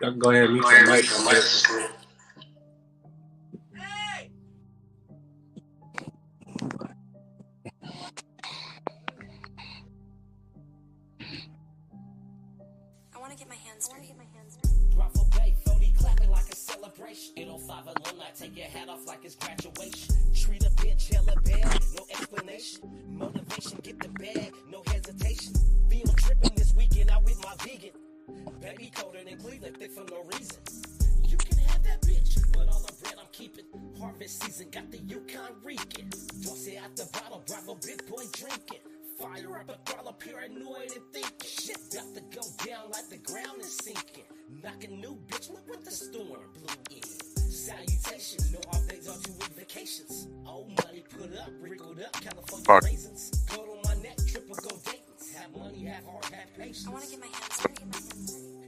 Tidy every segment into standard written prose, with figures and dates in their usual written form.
Y'all can go ahead and mute your mic. I want to get my hands dirty. Bravo Bay, 40 clapping like a celebration. 805 alumni, take your hat off like it's graduation. Treat a bitch hella bad, no explanation. Motivation, get the bag, no hesitation. Feel tripping this weekend out with my vegan. Baby colder than Cleveland, thick for no reason. You can have that bitch, but all the bread I'm keeping. Harvest season, got the Yukon reeking. Toss it out the bottle, Bravo big boy drinking. Fire up a throttle, paranoid and thinking. Shit about to go down like the ground is sinking. Knock a new bitch, look what the storm blew in. Salutation, no off days on 2 week vacations. Old money put up, wrinkled up, California raisins. Gold on my neck, triple go Dayton's. Have money, have heart, have patience. I want to get my hands dirty.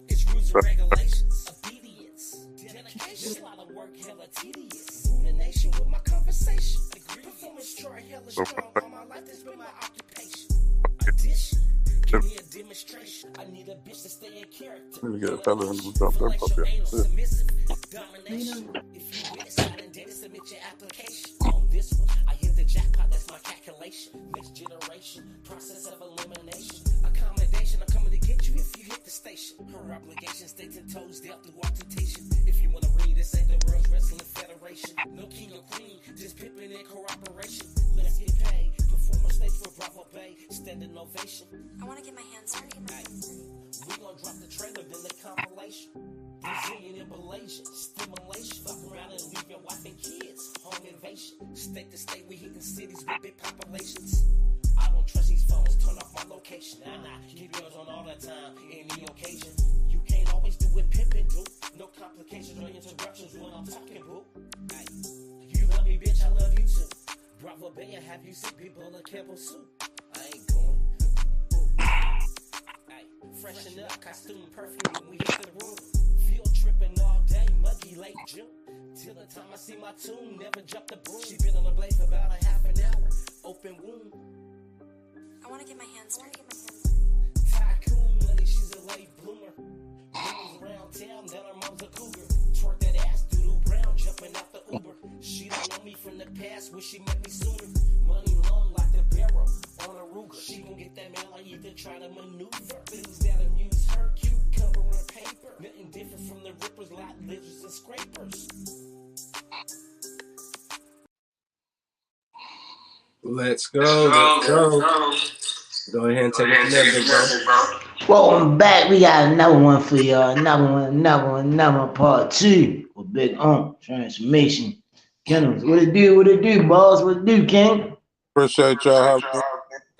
It's rules and regulations, obedience, dedication. A lot of work, hella tedious. Rule the nation with my conversation. Performance chart, hella strong. All my life, that's been my occupation. Addition, give me a demonstration. I need a bitch to stay in character. Let me get a fella and drop that puppy. Submissive, domination. If you with it, sign and data, submit your application. On this one, I hit the jackpot, that's my calculation. Next generation, process of elimination. Accommodation, I'm coming to get you if you hit the station. Her obligation, stays and toes dealt through all temptation. If you wanna read, this ain't the World Wrestling Federation. No king or queen, just pimping in cooperation. Let's get paid. Performance stage for Bravo Bay, standing ovation. I want to get my hands dirty. We gon' drop the trailer, then the compilation. Brazilian and Malaysian, stimulation. Fuck around and leave your wife and kids. Home invasion. State to state, we hitting cities with big populations. I don't trust these phones, turn off my location. Nah, keep yours on all the time, any occasion. You can't always do what pimpin' do. No complications or interruptions when I'm talking, boo. Ay, you love me, bitch, I love you too. Bravo Bay, I have you sick people in Campbell soup. I ain't going. Ay, freshen up, costume, perfume when we hit the room. Field tripping all day, muggy late June. Till the time I see my tune, never jump the broom. She been on the blade for about a half an hour. Open wound. I want to get my hands dirty. Tycoon money, she's a late bloomer. Moves around town, then her mom's a cougar. Twerk that ass, doodle brown, jumping out the Uber. She don't know me from the past, wish she met me sooner. Money long like the barrel on a Ruger. She gon' get that man like either try to maneuver. Things that amuse her, cute, covering paper. Nothing different from the rippers, lot lizards and scrapers. Let's go. Go ahead and take it from there, big bro. Welcome back. We got another one for y'all. Another part 2 of Big Transformation. Kennels, what it do, boss? What it do, King? Appreciate y'all having me.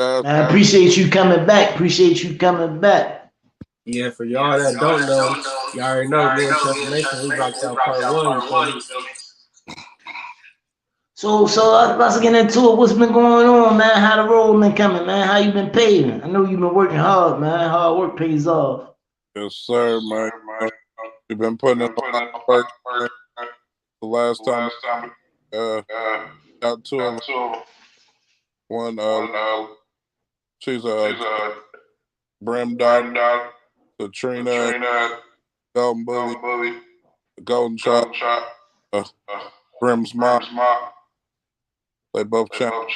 Man, I appreciate you coming back. Yeah, for y'all that don't know, y'all already know me and Transformation, we rocked out part 1. So let's get into it. What's been going on, man? How the road been coming, man? How you been paving? I know you've been working hard, man. Hard work pays off. Yes, sir, man. We've been putting in a lot of work. The last time got 2 of them. One, she's a Brim Dot, Katrina, Golden Bully, Golden Shot, Brim's Mom. They both champions.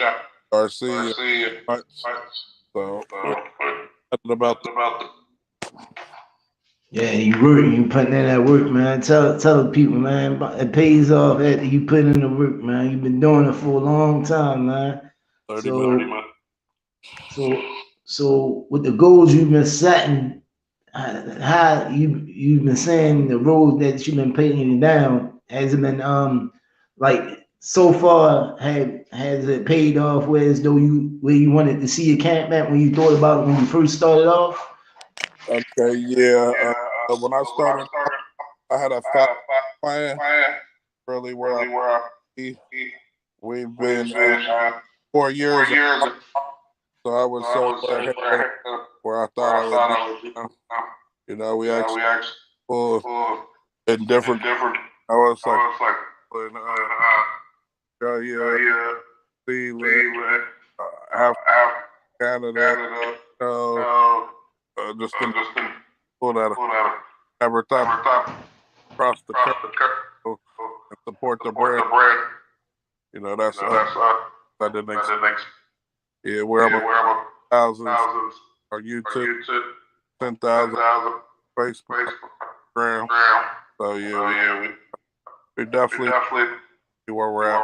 Garcia. So, about the. Yeah, you working, you putting in that work, man. Tell the people, man, it pays off after you put in the work, man. You've been doing it for a long time, man. 30 minutes. So with the goals you've been setting, how you've been saying the road that you've been putting down, has it been like so far has it paid off where you wanted to see your camp at when you thought about it when you first started off? Okay, yeah. When I started, I had a plan really where we've been 4 years. So I was so where I thought I would be. You know, we actually full and different. I was like, see, half Canada, just pull that. never thought to cross the curb and support the brand. You know, that's I didn't expect. Yeah, we're up thousands on YouTube, 10,000 Facebook, Instagram. So yeah, we definitely see where we're at.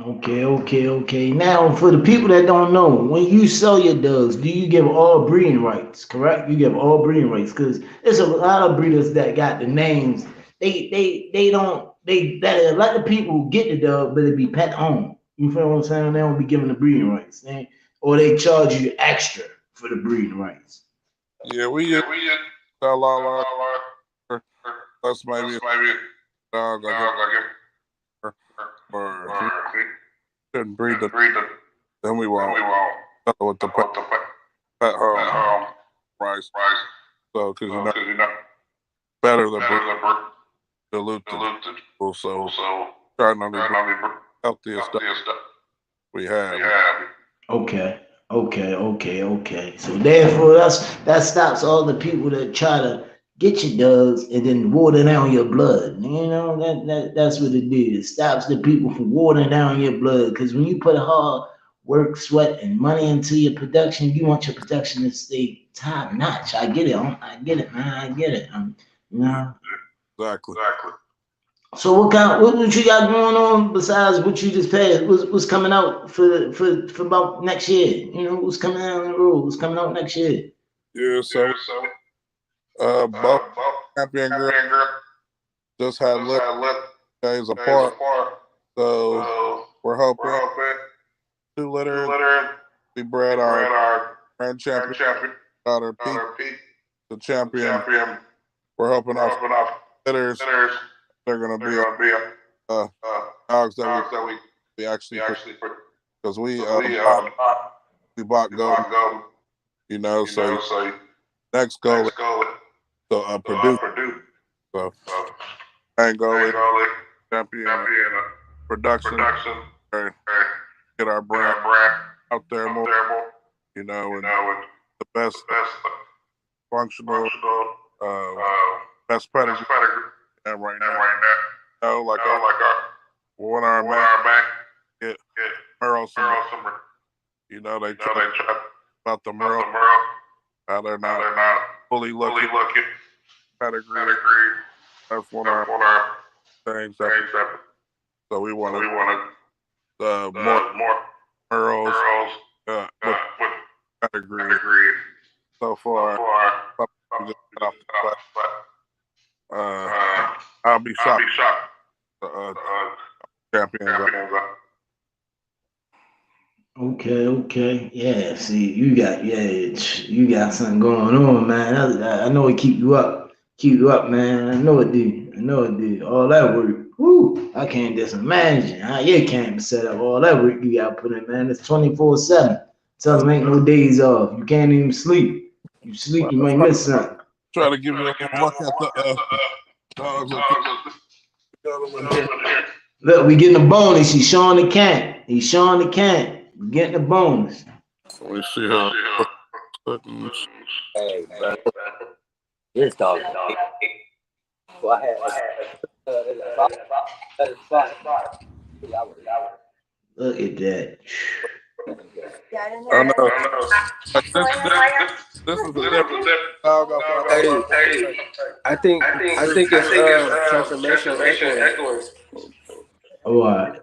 Okay. Now, for the people that don't know, when you sell your dogs, do you give all breeding rights? Correct? You give all breeding rights because there's a lot of breeders that got the names. They don't they let the people get the dog, but it be pet owned. You feel what I'm saying? They don't be giving the breeding rights, or they charge you extra for the breeding rights. Yeah, we sell all our plus maybe a dog like or if he couldn't breed then we won't sell it with the pet home price. So because you know better the dilute the people, so trying to be healthiest stuff we have. Okay. So therefore, that stops all the people that try to get your dogs and then water down your blood. You know that's what it is. Stops the people from watering down your blood. Because when you put hard work, sweat, and money into your production, you want your production to stay top notch. I get it. I get it, man. I get it. You know. Exactly. So what you got going on besides what you just passed? What's coming out for about next year? You know, what's coming out on the road? What's coming out next year? Yeah, so both champion girl just had lit days apart. So we're hoping 2 litter we bred our grand champion daughter Pete, the champion. We're hoping our litters they're gonna be dogs that we actually because we bought gold, you know. So next goal is to produce. So main goal is champion production and get our brand out there more, you know, and the best functional, best pedigree and right now. You know, like our one of our main get Merle Summer. You know, they try about the Merle, how they're not fully looking pedigree. That's one of our things. So we want more Merles with pedigree. So far, we just got off the I'll be shocked. Champions. Okay. Yeah, see, you got something going on, man. I know it keep you up. Man. I know it did. All that work. Whoo, I can't just imagine how your camp set up. All that work you got put in, man. It's 24/7. Tell them ain't no days off. You can't even sleep. You sleep, you might miss something. Try to give you a look at the dogs. Look, we getting a bonus. He's showing the can. We're getting a bonus. Let me see how. Hey, bro. This dog. Well, I had Look at that. I know. This is a different dog. I think it's transformation echoing. All right.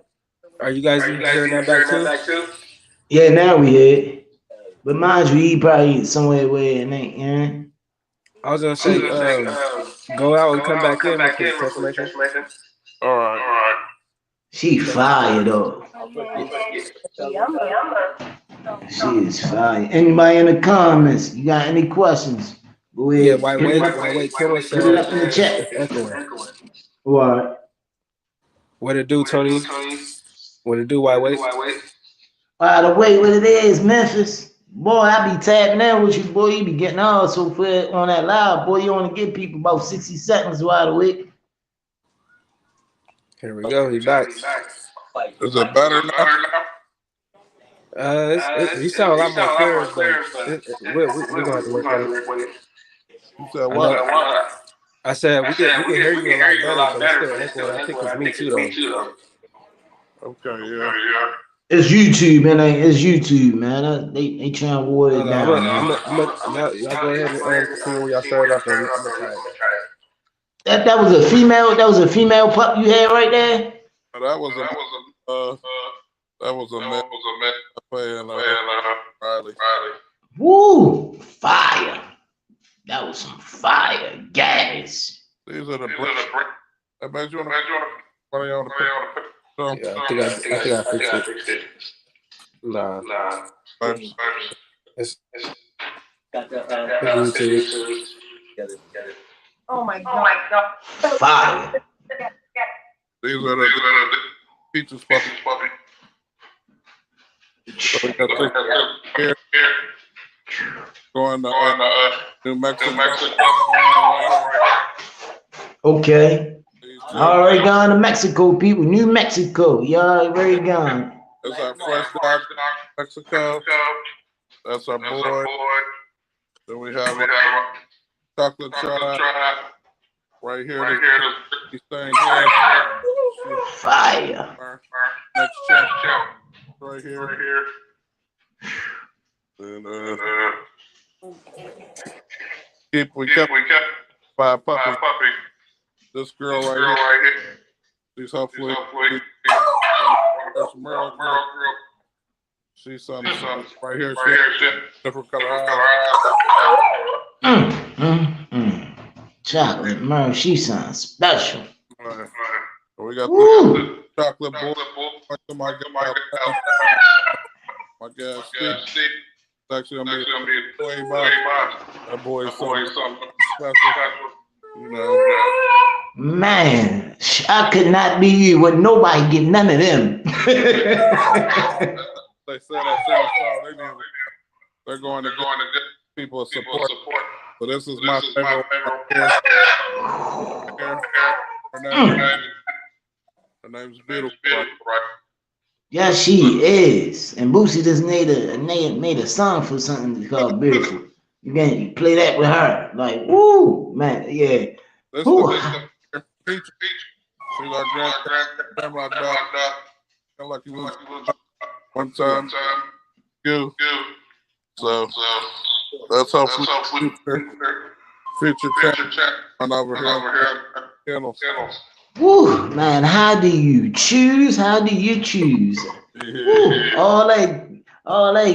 Are you guys hearing that back too? Yeah, now we hear. But mind you, he probably somewhere where it ain't, you know? I was gonna say, go out and come back in with the transformation. All right. She fire though. She is fire. Anybody in the comments? You got any questions? Go ahead. Yeah, why wait? Kennel said put it up in the chat. What? What it do, Tony? What it do? Why wait? By the way, what it is, Memphis. Boy, I be tapping in with you, boy. You be getting all so fed on that live, boy. You only give people about 60 seconds wide awake. Here we go. He's back. Is it better now? You sound a lot more clear, but we're gonna have to work on it. You said I what? know. I said we can hear you a lot better, but it's still echoing. I think it's me too though. Okay, yeah. It's YouTube, man. It's YouTube, man. They trying to water No, it no, down, man. now y'all go ahead and continue where y'all started off, and I'm gonna try it. That was a female. That was a female pup you had right there. That was a man playing Riley. Woo, fire. That was some fire gas. These are the I bet you want to play on the picture. Yeah, I think I fixed it. Nah, it's YouTube. Oh my god. Fire. These are the features puppy. So we got this here going to New Mexico. Okay. Already gone to Mexico, people. New Mexico. Y'all already gone. That's our fresh dog, Mexico. That's our boy. Then we have our chocolate tribe right here. This thing here. Fire. Our next chapter right here. And we kept five puppies. This girl right here. She's hopefully Merle girl. She's some right here. She's different color Mm. Chocolate Merle, she sounds special. eyes. We got the chocolate boy. My guy Steve. It's actually gonna be that boy is something special. You know. Man, I could not be you. Would nobody get none of them. They said that they're going to get people support. So this is my favorite. Her name's beautiful. Yeah, she is. And Boosie just made a song for something called Beautiful. You can play that with her. Like, woo, man, yeah. This is Peach. She's our grandma dog. Kind of like you was one time. You. So that's how future chat on over here. Kennels. Woo, man, how do you choose? How do you choose? Woo, all that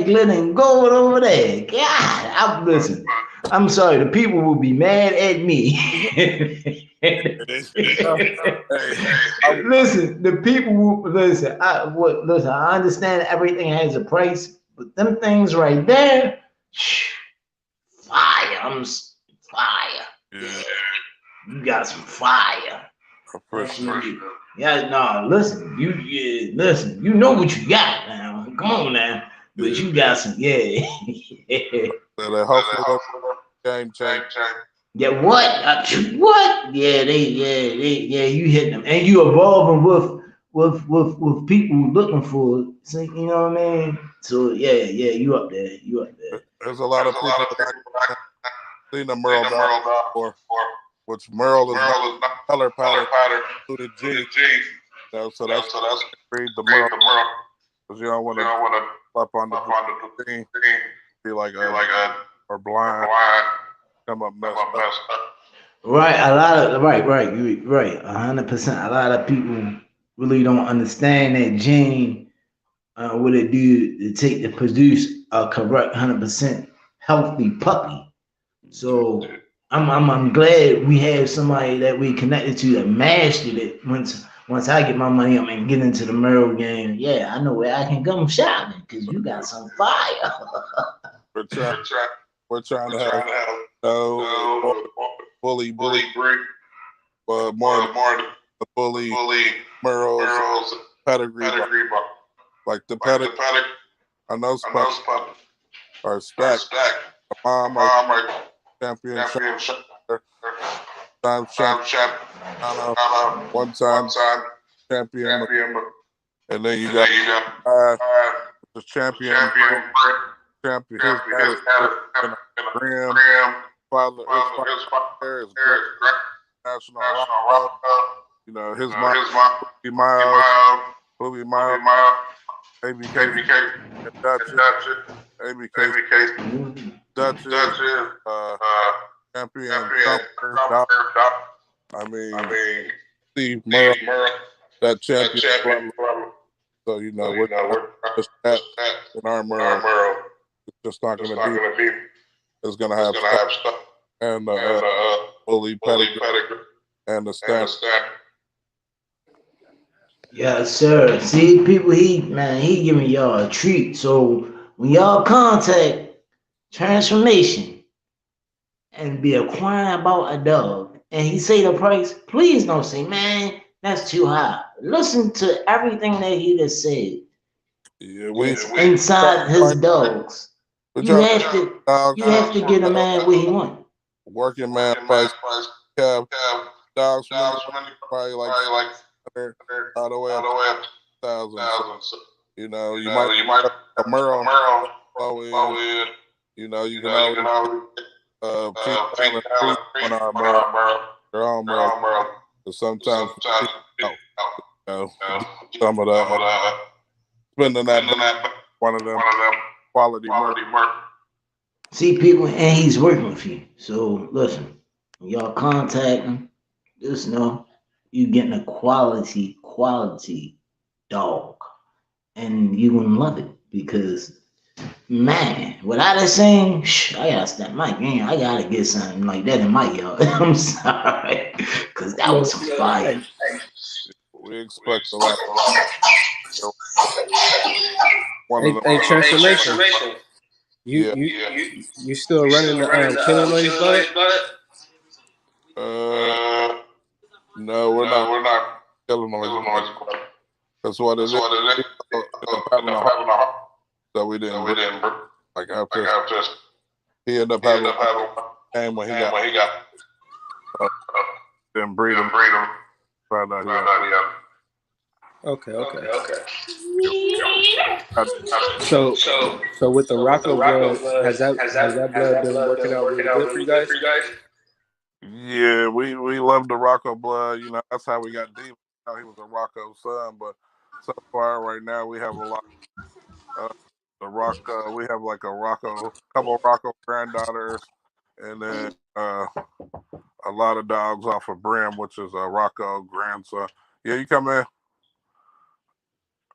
glitter and gold over there. God, listen. I'm sorry, the people will be mad at me. Listen, the people will listen. I understand everything has a price, but them things right there, fire. Fire. Yeah. You got some fire. Yeah, no, listen, listen, you know what you got now. Come on now. But you got some, yeah. Hopefully game change. Yeah, what? What? Yeah, you hitting them. And you evolving with people looking for it. So, you know what I mean? So yeah, you up there. There's a lot of people that seen the Merle dog before. Which Merle is not color pattern to the G. So that's read the Merle. Because you don't want to flip on the thing, be like or blind, come up messed up. Right, a lot of right, 100%. A lot of people really don't understand that gene, what it do to take to produce a correct 100% healthy puppy. So I'm glad we have somebody that we connected to that mastered it. Once I get my money up and get into the Merle game, yeah, I know where I can come shopping because you got some fire. We're trying to have no bully break, but more the bully Merle's pedigree, like the pedigree. I know are stacked. Mom are champion. One time champion, and then you got the champion. His dad is Graham, his father there is Grand National Rocco. You know, his mom, Boogie Miles, Boogie Miles, ABK, and Duchess, ABK, Duchess, uh, champion Thumper, Doc. I mean, Steve Merle, that champion bloodline. So, you know, we're trying to push that in our Merle. It's just not going to be, it's going to have stuff and bully pedigree and the stamp. Yes, sir. See, people, he giving y'all a treat. So when y'all contact Transformation and be acquiring about a dog, and he say the price, please don't say, man, that's too high. Listen to everything that he just said. Yeah, we Inside his dogs. You trying to have to dogs you have to get a man what he want. working man price. Have dogs from any probably like 100 all the way up to 1,000. So, you know, you might have a Merle low end. You know, you can always cheap talent free on our Merle, their own Merle. But sometimes out, you know, some of the spending that one of them quality Merle. See, people, and he's working with you. So listen, when y'all contact him, just know you getting a quality dog. And you gonna love it because man, without that saying, I gotta step my game. I gotta get something like that in my yard. I'm sorry, cause that was some fire. We expect a lot. One of them. Hey, Transformation. You still running the Killer Noise blood? No, we're not killing noise. That's what it is. He ended up having a heart, so we didn't like after he ended up having a game when he got didn't breed him. Found out he had. Okay. So with the Rocco blood, has that blood been working out really good for you guys? Yeah, we love the Rocco blood. You know, that's how we got deep. You know, he was a Rocco son, but so far right now we have a lot. The Rocco, we have like a Rocco, couple Rocco granddaughters, and then a lot of dogs off of Brim, which is a Rocco grandson. Yeah, you come in.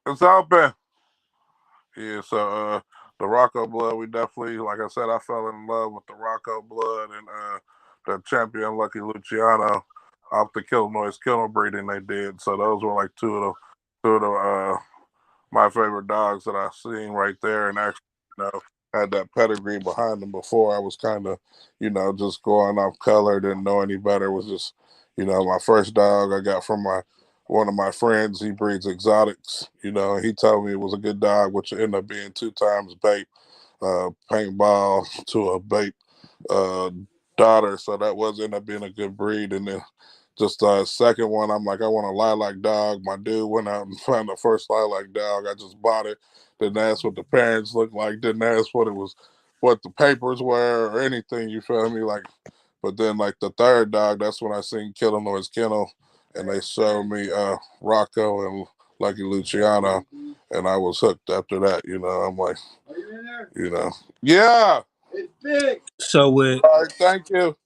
It's open. Yeah, so the Rocco blood, we definitely, like I said, I fell in love with the Rocco blood and the champion Lucky Luciano off the Kill Noise Kennel breeding they did. So those were like two of the my favorite dogs that I've seen right there, and actually, you know, had that pedigree behind them before. I was kind of, you know, just going off color, didn't know any better. It was just, you know, my first dog I got from one of my friends. He breeds exotics, you know. He told me it was a good dog, which ended up being 2 times bait, paintball to a bait uh, daughter. So that was ended up being a good breed. And then just second one, I'm like, I want a lilac dog. My dude went out and found the first lilac dog. I just bought it. Didn't ask what the parents looked like. Didn't ask what the papers were or anything. You feel me? Like, but then like the third dog, that's when I seen Killer Noise Kennel, and they showed me Rocco and Lucky Luciano, and I was hooked after that. You know, I'm like, you know, yeah. So with All right, thank you.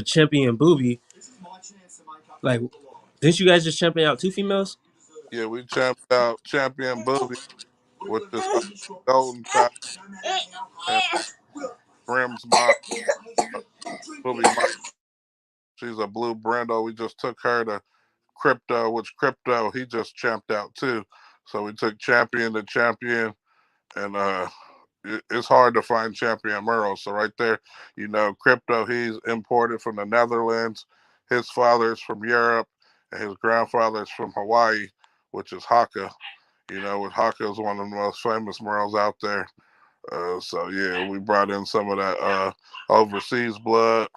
Champion Booby, like, didn't you guys just champion out 2 females? Yeah, we champed out Champion Booby, which is Golden Child and Brim's mom, Booby mom. She's a blue Brindle. We just took her to Crypto, which Crypto he just champed out too. So we took Champion to Champion, and it's hard to find Champion Merle. So right there, you know, Crypto he's imported from the Netherlands. His father's from Europe, and his grandfather's from Hawaii, which is Haka. You know, with Haka is one of the most famous Merles out there. So yeah, we brought in some of that overseas blood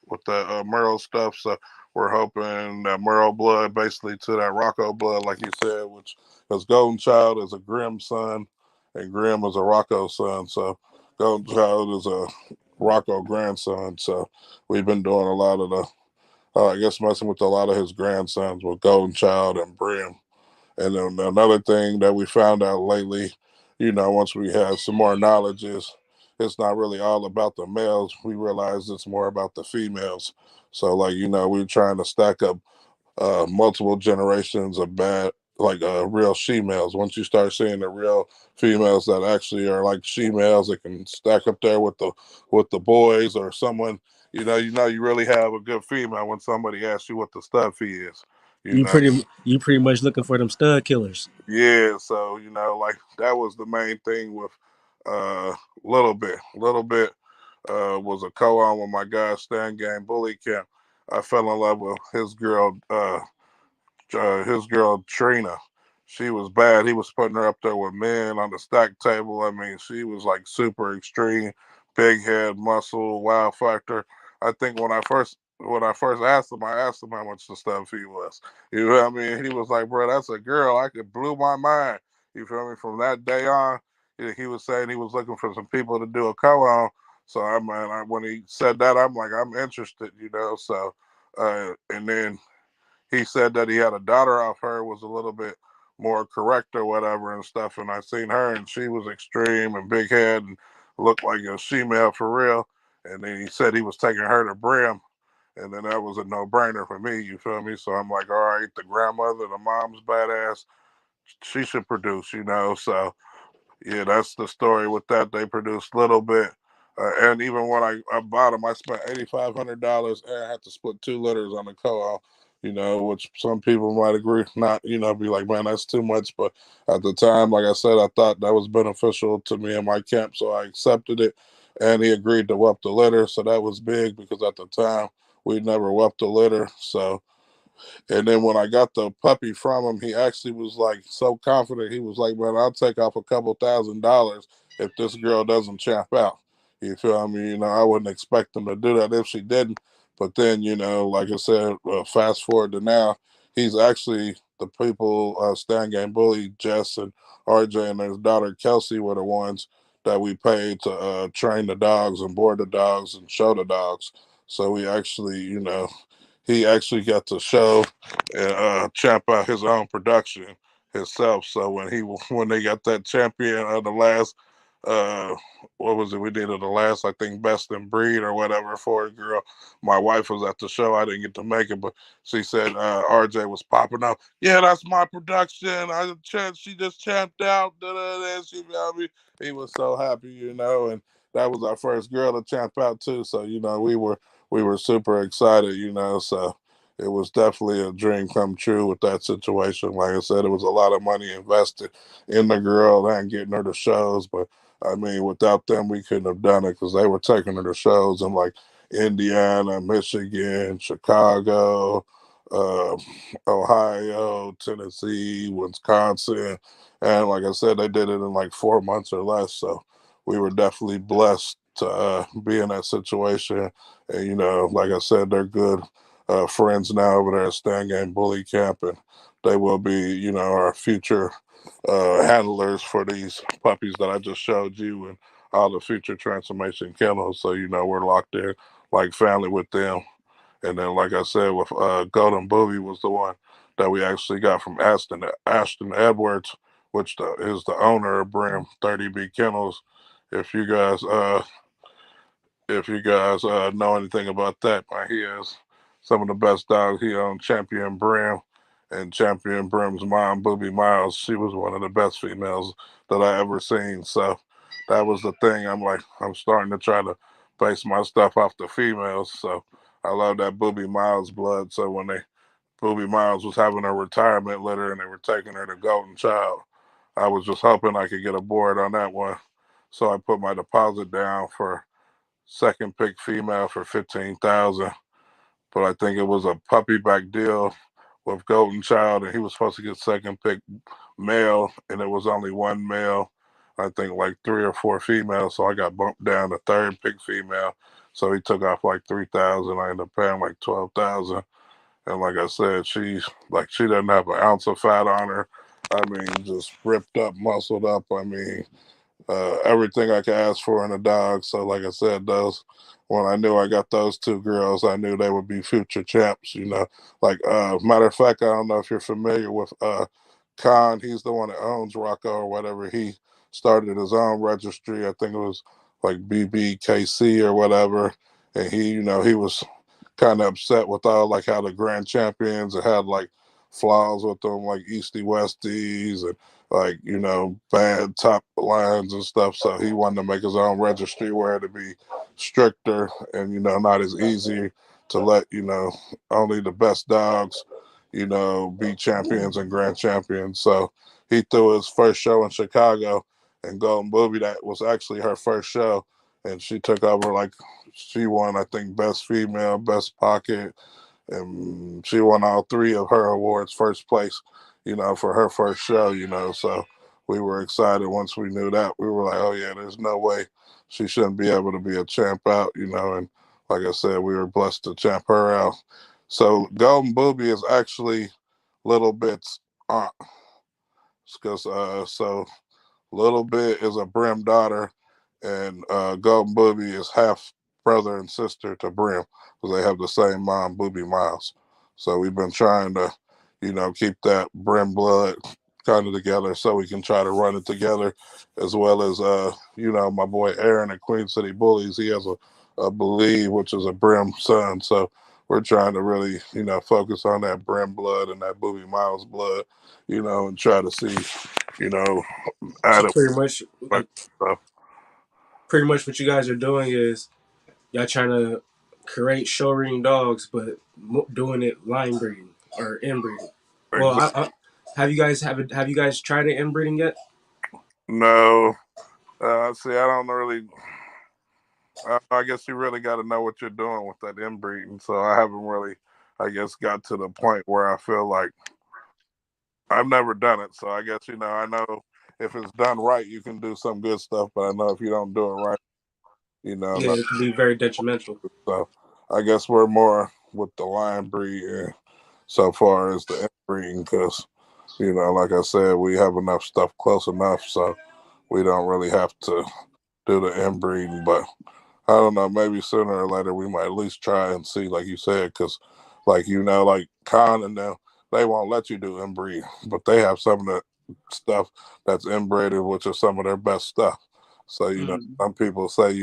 with the Merle stuff. So we're hoping that Merle blood basically to that Rocco blood, like you said, which because Golden Child is a Grimm son and Grimm is a Rocco son. So Golden Child is a Rocco grandson. So we've been doing a lot of the, I guess, messing with a lot of his grandsons with Golden Child and Brim. And then another thing that we found out lately, once we have some more knowledge, is it's not really all about the males. We realize it's more about the females. So, like, we're trying to stack up multiple generations of bad, like real she-males. Once you start seeing the real females that actually are like she-males that can stack up there with the boys or someone, you really have a good female when somebody asks you what the stuff he is. You You know, pretty much looking for them stud killers. yeah, so like that was the main thing with little bit. Little bit was a co-on with my guy Stan Game Bully Camp. I fell in love with his girl Trina. She was bad. He was putting her up there with men on the stack table. I mean, she was like super extreme, big head, muscle, wow factor. I think when I first I asked him how much the stuff he was. You know what I mean? He was like, "Bro, that's a girl." I could blew my mind. You feel me? From that day on, he was saying he was looking for some people to do a co-on. So when he said that, I'm like, I'm interested. So and then he said that he had a daughter off her, was a little bit more correct or whatever and stuff. And I seen her and she was extreme and big head and looked like a female for real. And then he said he was taking her to Brim. And then that was a no brainer for me, you feel me? So I'm like, all right, the grandmother, the mom's badass, she should produce. So yeah, that's the story with that. They produced a little bit. And even when I bought them, I spent $8,500 and I had to split 2 litters on the co-op, which some people might agree, not, be like, man, that's too much. But at the time, like I said, I thought that was beneficial to me and my camp. So I accepted it. And he agreed to whelp the litter. So that was big because at the time, we never whelped a litter. So and then when I got the puppy from him, he actually was like so confident. He was like, "Man, I'll take off a couple $1,000 if this girl doesn't champ out." You feel me? I wouldn't expect him to do that if she didn't. But then, like I said, fast forward to now, he's actually the people, Stan Game Bully, Jess and RJ and his daughter Kelsey were the ones that we paid to train the dogs and board the dogs and show the dogs. So we actually, he actually got to show and champ out his own production himself. So when they got that champion of the last uh what was it we did of the last, I think, best in breed or whatever for a girl. My wife was at the show. I didn't get to make it, but she said RJ was popping up. Yeah, that's my production. She just champed out. Da, da, da. She got me. He was so happy. And that was our first girl to champ out too. So we were super excited. So it was definitely a dream come true with that situation. Like I said, it was a lot of money invested in the girl and getting her to shows. But I mean, without them, we couldn't have done it because they were taking her to shows in like Indiana, Michigan, Chicago, uh, Ohio, Tennessee, Wisconsin. And like I said, they did it in like 4 months or less. So we were definitely blessed to be in that situation. And, like I said, they're good friends now over there at Stan Game Bully Camp. And they will be, our future handlers for these puppies that I just showed you and all the future transformation kennels. So, we're locked in like family with them. And then, like I said, with Golden Booby was the one that we actually got from Ashton Edwards, which is the owner of Brim 30B Kennels. If you guys know anything about that, man, he has some of the best dogs. He owned Champion Brim and Champion Brim's mom, Booby Miles. She was one of the best females that I ever seen. So that was the thing. I'm like, I'm starting to try to base my stuff off the females. So I love that Booby Miles blood. So when Booby Miles was having a retirement litter and they were taking her to Golden Child, I was just hoping I could get a board on that one. So I put my deposit down for second pick female for 15,000. But I think it was a puppy back deal with Golden Child, and he was supposed to get second pick male, and it was only one male. I think like 3 or 4 females, so I got bumped down to third pick female. So he took off like 3,000. I ended up paying like 12,000. And like I said, she doesn't have an ounce of fat on her. I mean, just ripped up, muscled up. I mean, everything I could ask for in a dog. So, like I said, those when I knew I got those two girls, I knew they would be future champs. Like matter of fact, I don't know if you're familiar with Khan. He's the one that owns Rocco or whatever. He started his own registry. I think it was like BBKC or whatever, and he was kind of upset with all like how the grand champions had like flaws with them, like Easty Westies and like bad top lines and stuff. So he wanted to make his own registry where it'd be stricter and not as easy to let only the best dogs be champions and grand champions. So he threw his first show in Chicago, and Golden Booby, that was actually her first show, and she took over like she won, I think, best female, best pocket, and she won all three of her awards, first place, for her first show, So we were excited once we knew that. We were like, oh yeah, there's no way she shouldn't be able to be a champ out, And like I said, we were blessed to champ her out. So Golden Booby is actually Little Bit's aunt, because so Little Bit is a Brim daughter, and Golden Booby is half brother and sister to Brim because they have the same mom, Booby Miles. So we've been trying to, keep that Brim blood kind of together so we can try to run it together, as well as, my boy Aaron at Queen City Bullies. He has a Believe, which is a Brim son. So we're trying to really, focus on that Brim blood and that Booby Miles blood, and try to see, you know, So add it pretty much, like stuff. pretty much what you guys are doing is y'all trying to create show ring dogs, but doing it line breeding or inbreeding. Well, Exactly. have you guys tried it inbreeding yet? No, see, I don't really. I guess you really got to know what you're doing with that inbreeding. So I haven't really, I guess, got to the point where I feel like I've never done it. So I guess I know if it's done right, you can do some good stuff. But I know if you don't do it right, Yeah, not it can be very detrimental. so. I guess we're more with the line breed so far as the inbreeding because like I said, we have enough stuff close enough, so we don't really have to do the inbreeding. But I don't know, maybe sooner or later we might at least try and see, like you said, because like like Khan and them, they won't let you do inbreed, but they have some of the stuff that's inbreeded, which is some of their best stuff. So Mm. some people say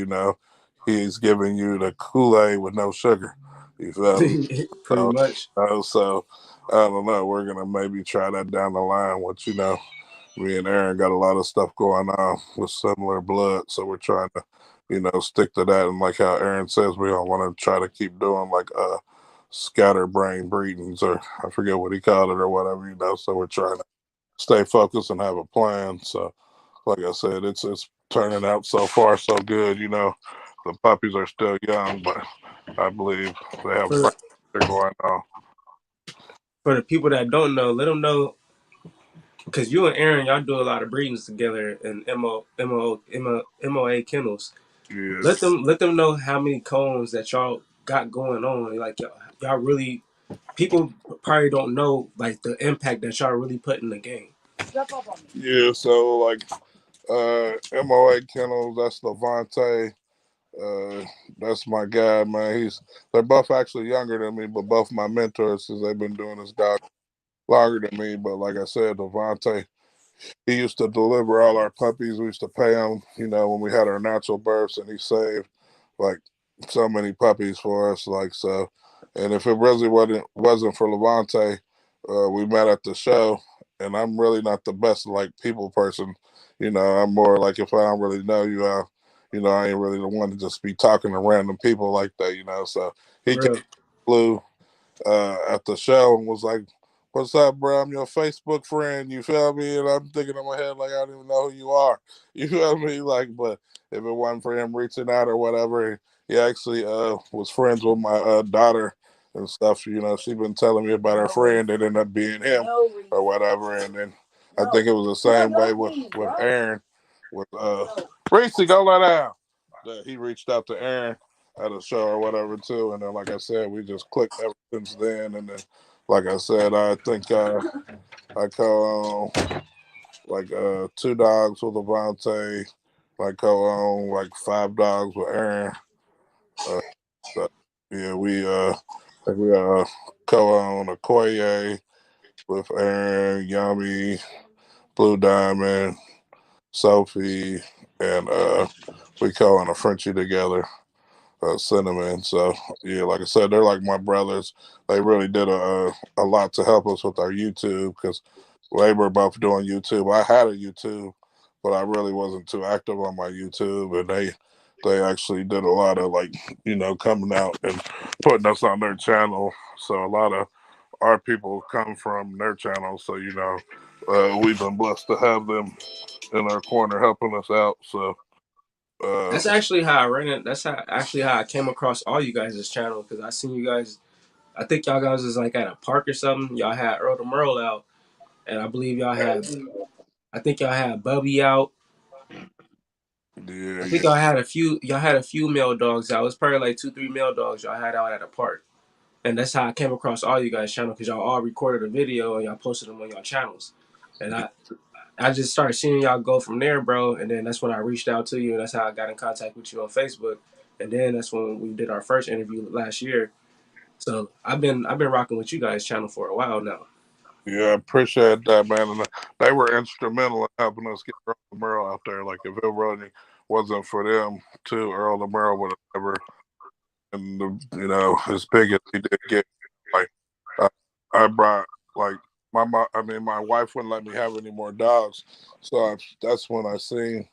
he's giving you the Kool-Aid with no sugar. You feel me? Pretty So, much. so I don't know. We're gonna maybe try that down the line. Which me and Aaron got a lot of stuff going on with similar blood, so we're trying to, stick to that. And like how Aaron says, we don't want to try to keep doing like scatterbrain breedings, or I forget what he called it or whatever, So we're trying to stay focused and have a plan. So like I said, it's turning out so far so good. The puppies are still young, but I believe they have For great they're going on. for the people that don't know, let them know because you and Aaron, y'all do a lot of breedings together in MOA kennels. Yes. Let them know how many cones that y'all got going on. Like y'all really people probably don't know like the impact that y'all really put in the game. Step up on me. Yeah, so like MOA Kennels, that's Levante. That's my guy, man. They're both actually younger than me, but both my mentors since they've been doing this dog longer than me. But like I said, Levante, he used to deliver all our puppies. We used to pay him, when we had our natural births, and he saved like so many puppies for us. Like so, and if it really wasn't for Levante, we met at the show, and I'm really not the best like people person. I'm more like if I don't really know you, I ain't really the one to just be talking to random people like that. So he For came real. flew at the show and was like, "What's up, bro? I'm your Facebook friend." You feel me? And I'm thinking in my head like, I don't even know who you are. You feel me? Like, but if it wasn't for him reaching out or whatever, he actually was friends with my daughter and stuff. She been telling me about her friend that ended up being him or whatever. And then I think it was the same way with Aaron. With Reese, go let out. That he reached out to Aaron at a show or whatever too. And then, like I said, we just clicked ever since then. And then, like I said, I think I call like two dogs with Levante. like co-own like Five Dogs with Aaron. Uh, so, yeah, we co-own Okoye with Aaron, Yummy, Blue Diamond, Sophie, and we co-own a Frenchie together. Cinnamon. So yeah, like I said, they're like my brothers. They really did a lot to help us with our YouTube because they were both doing YouTube. I had a YouTube, but I really wasn't too active on my YouTube, and they actually did a lot of like coming out and putting us on their channel. So a lot of our people come from their channel. So we've been blessed to have them in our corner helping us out. So. That's actually how I ran it. That's actually how I came across all you guys' channel because I seen you guys. I think y'all guys was like at a park or something. Y'all had Earl the Merle out, and I believe y'all had. I think y'all had Bubby out. Yeah, I think yeah. y'all had a few. Y'all had a few male dogs out. It was probably like 2, 3 male dogs y'all had out at a park, and that's how I came across all you guys' channel because y'all all recorded a video and y'all posted them on y'all channels, and I just started seeing y'all go from there, bro. And then that's when I reached out to you, and that's how I got in contact with you on Facebook. And then that's when we did our first interview last year. So I've been rocking with you guys' channel for a while now. Yeah, I appreciate that, man. And they were instrumental in helping us get Earl the Merle out there. Like, if it really wasn't for them, too, Earl the Merle would have never, and as big as he did get. Like, I, I brought, like, my wife wouldn't let me have any more dogs. So that's when I seen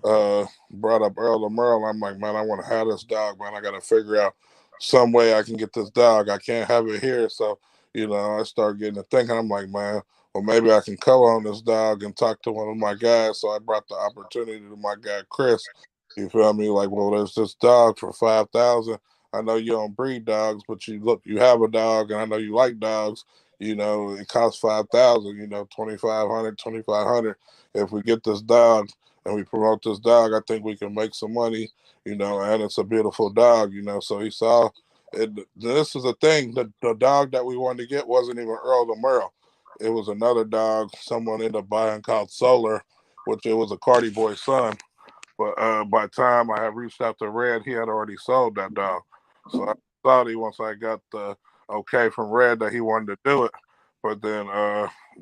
brought up Earl and Merle. I'm like, man, I want to have this dog, man. I got to figure out some way I can get this dog. I can't have it here. So, I start getting to thinking. I'm like, man, well, maybe I can co-own this dog and talk to one of my guys. So I brought the opportunity to my guy, Chris. You feel me? Like, well, there's this dog for 5,000. I know you don't breed dogs, but you have a dog, and I know you like dogs. It costs 5,000. 2,500, 2,500. If we get this dog, and we promote this dog, I think we can make some money, and it's a beautiful dog, So he saw it. This is the thing. The dog that we wanted to get wasn't even Earl the Merle. It was another dog someone ended up buying called Solar, which it was a Cardi Boy son. But by the time I had reached out to Red, he had already sold that dog. So I thought once I got the okay from Red that he wanted to do it. But then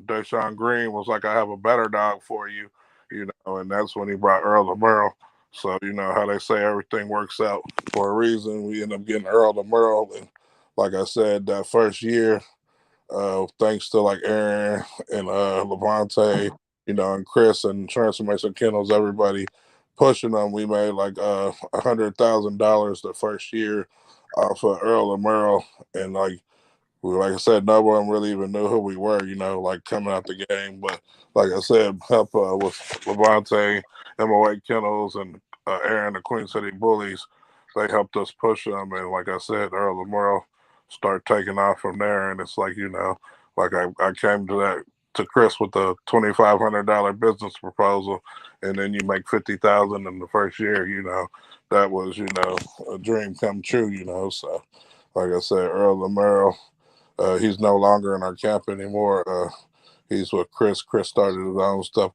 Deshaun Green was like, I have a better dog for you, and that's when he brought Earl the Merle. So you know how they say everything works out for a reason. We end up getting Earl the Merle, and like I said, that first year, thanks to like Aaron and Levante, and Chris and Transformation Kennels, everybody pushing them. We made like $100,000 the first year off of Earl and Merle, and like I said, no one really even knew who we were, like coming out the game. But like I said, help with Levante, MOA Kennels, and Aaron, the Queen City Bullies, they helped us push them. And like I said, Earl and Merle start taking off from there. And it's like, like I came to Chris with a $2,500 business proposal, and then you make 50,000 in the first year. That was a dream come true. So like I said, Earl and Merle. He's no longer in our camp anymore. He's with Chris. Chris started his own stuff,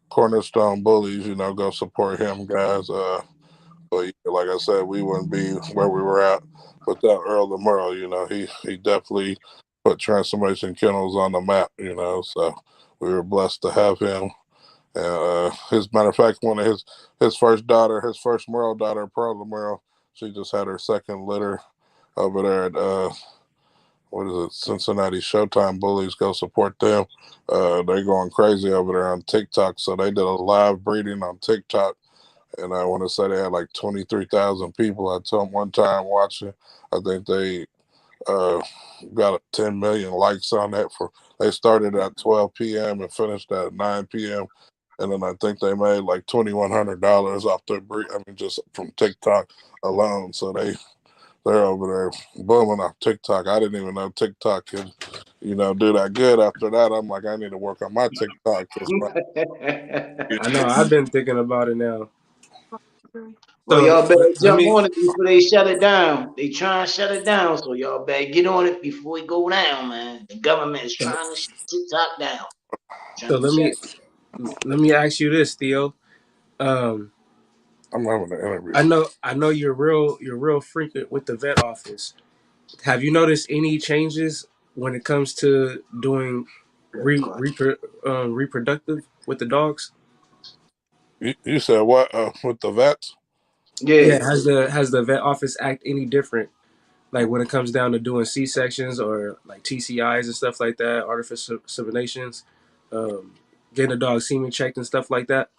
Cornerstone Bullies. Go support him, guys. But like I said, we wouldn't be where we were at without Earl the Merle. He definitely put Transformation Kennels on the map. So we were blessed to have him. His matter of fact, one of his first daughter, his first Merle daughter, Pearl the Merle, she just had her second litter over there at what is it, Cincinnati Showtime Bullies. Go support them. They're going crazy over there on TikTok. So they did a live breeding on TikTok, and I want to say they had like 23,000 people. I told them one time watching. I think they uh, got 10 million likes on that. They started at 12 p.m. and finished at 9 p.m. And then I think they made like $2,100 off their breed. I mean, just from TikTok alone. So they're over there booming off TikTok. I didn't even know TikTok could, do that good. After that, I'm like, I need to work on my TikTok. I know I've been thinking about it now. Well, So y'all better let jump me. on it before they shut it down. They trying to shut it down, so y'all better get on it before it go down, man. The government is trying to shut TikTok down. So Trying to shut it. let me ask you this, Theo. Um, I'm having an interview. I know you're real frequent with the vet office. Have you noticed any changes when it comes to doing reproductive with the dogs? You said what with the vets? Yeah, Yeah. has the vet office act any different? Like when it comes down to doing C sections or like TCIs and stuff like that, artificial inseminations, um, getting a dog semen checked and stuff like that.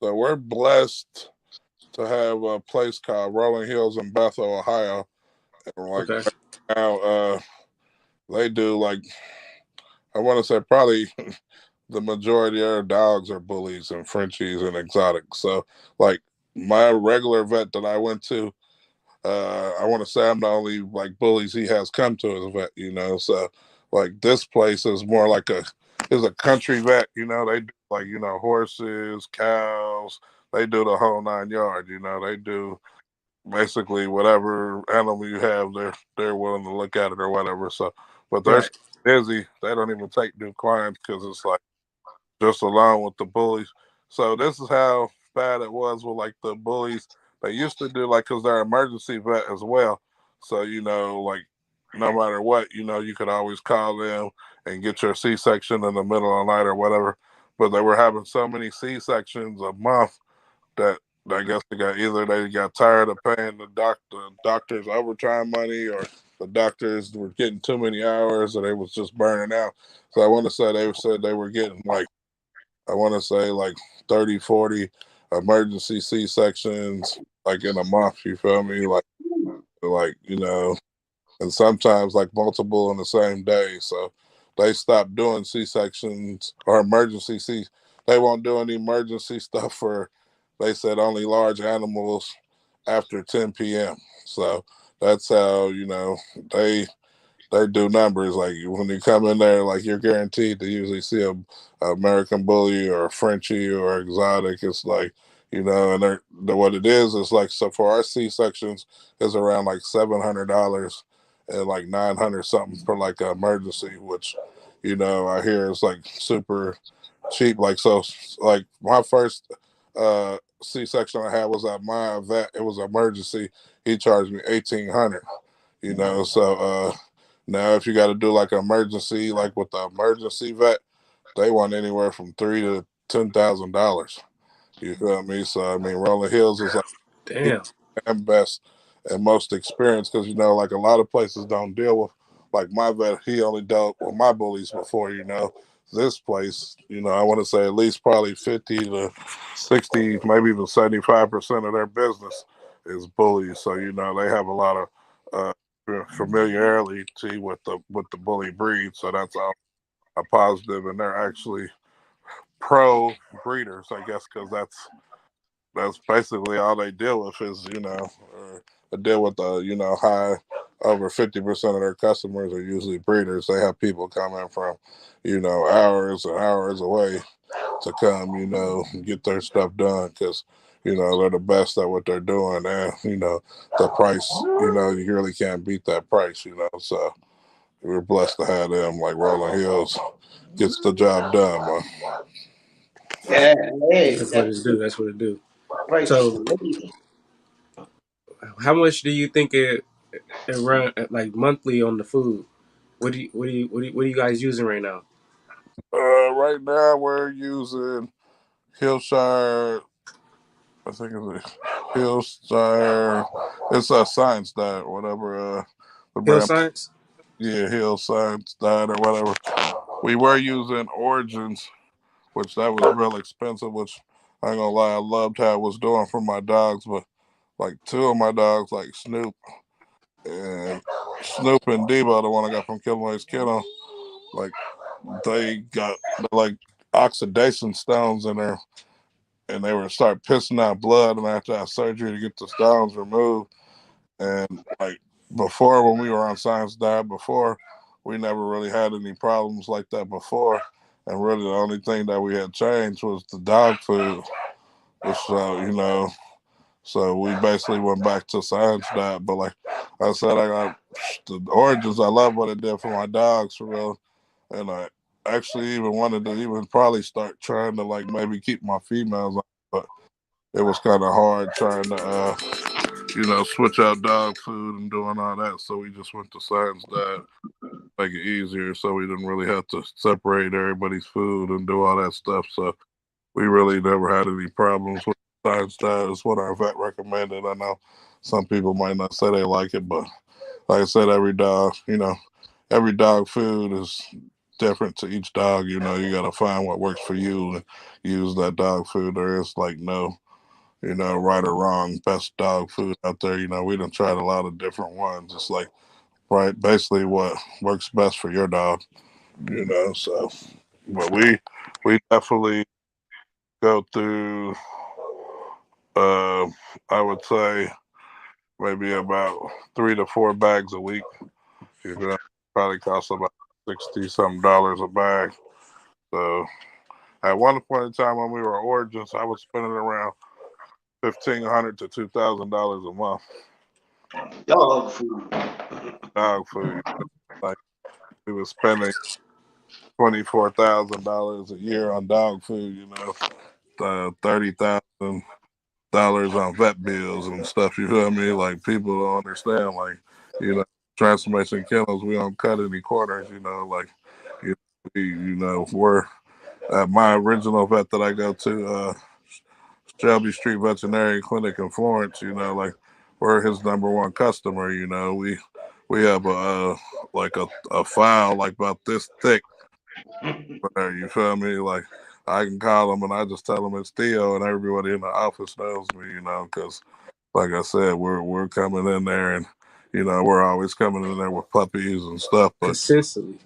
So we're blessed to have a place called Rolling Hills in Bethel, Ohio. And like Okay, right now, they do like I want to say probably the majority of their dogs are bullies and Frenchies and exotics. So like my regular vet that I went to, I want to say I'm the only like bullies he has come to as a vet, you know. So like this place is more like a country vet, you know. They do like horses, cows. They do the whole 9 yards, you know. They do basically whatever animal you have, they're willing to look at it or whatever. So, but they're right, so busy, they don't even take new clients because it's like just along with the bullies. So this is how bad it was with like the bullies. They used to do like because they're emergency vet as well. So like no matter what, you could always call them and get your C section in the middle of the night or whatever. But they were having so many C sections a month that I guess they got tired of paying the doctors overtime money, or the doctors were getting too many hours, or they was just burning out. So I want to say they said they were getting like I want to say like 30, 40 emergency C sections like in a month. You feel me? Like and sometimes like multiple in the same day. So they stopped doing C sections or emergency C. They won't do any emergency stuff for. They said only large animals after 10 p.m. So that's how they do numbers. Like when you come in there, like you're guaranteed to usually see a American bully or a Frenchie or exotic. It's like and what it is like so for our C sections is around like $700 and like 900 something for like an emergency, which I hear is like super cheap. Like so, like my first C section I had was at my vet. It was an emergency. He charged me 1,800. So now if you got to do like an emergency, like with the emergency vet, they want anywhere from $3,000 to $10,000. You feel me? So I mean, Rolling Hills is like damn, and best and most experienced because like a lot of places don't deal with like my vet. He only dealt with my bullies before. This place, I want to say at least probably 50 to 60, maybe even 75% of their business is bullies. So they have a lot of familiarity with the bully breed. So that's all a positive, and they're actually pro breeders, I guess, because that's basically all they deal with is deal with the high over 50% of their customers are usually breeders. They have people coming from hours and hours away to come get their stuff done because they're the best at what they're doing, and the price you really can't beat that price. So we're blessed to have them. Like Rolling Hills gets the job done, man. Yeah, hey, that's what that's it do. That's what it do. right. So, how much do you think it run like monthly on the food? What are you guys using right now? Right now we're using Hillshire. I think it's Hillshire. It's a science diet, whatever. The Hill brand, Science. yeah, Hill Science diet or whatever. We were using Origins, which that was real expensive. Which I ain't gonna lie, I loved how it was doing for my dogs, but like two of my dogs, like and Snoop and Debo, the one I got from Killen's Kennel, like they got like oxidation stones in there, and they were start pissing out blood. And after that surgery to get the stones removed, and like before when we were on science diet before, we never really had any problems like that before. And really, the only thing that we had changed was the dog food, which so we basically went back to science diet. But like I said, I got the origins. I love what it did for my dogs for real, and I actually even wanted to even probably start trying to like maybe keep my females on. but it was kind of hard trying to, switch out dog food and doing all that. So we just went to Science Diet, make it easier, so we didn't really have to separate everybody's food and do all that stuff. So we really never had any problems with Science Diet. It's what our vet recommended. I know some people might not say they like it, but like I said, every dog food is different to each dog. You know, you got to find what works for you and use that dog food. There is like no, right or wrong best dog food out there. You know, we done tried a lot of different ones. It's like, right, basically what works best for your dog. So, but we definitely go through, uh, I would say maybe about 3 to 4 bags a week. You know, probably costs about 60 something dollars a bag. So at one point in time when we were Origins, I was spending around $1,500 to $2,000 a month Dog food. dog food. Like we were spending $24,000 a year on dog food. $30,000 on vet bills and stuff. You feel me? Like people don't understand. Like transformation kennels, we don't cut any corners. Like we're at my original vet that I go to, Shelby Street Veterinary Clinic in Florence. Like we're his number one customer. We have like a file like about this thick. You feel me? Like I can call him and I just tell him it's Theo, and everybody in the office knows me. Because like I said, we're coming in there, and we're always coming in there with puppies and stuff. But Consistently.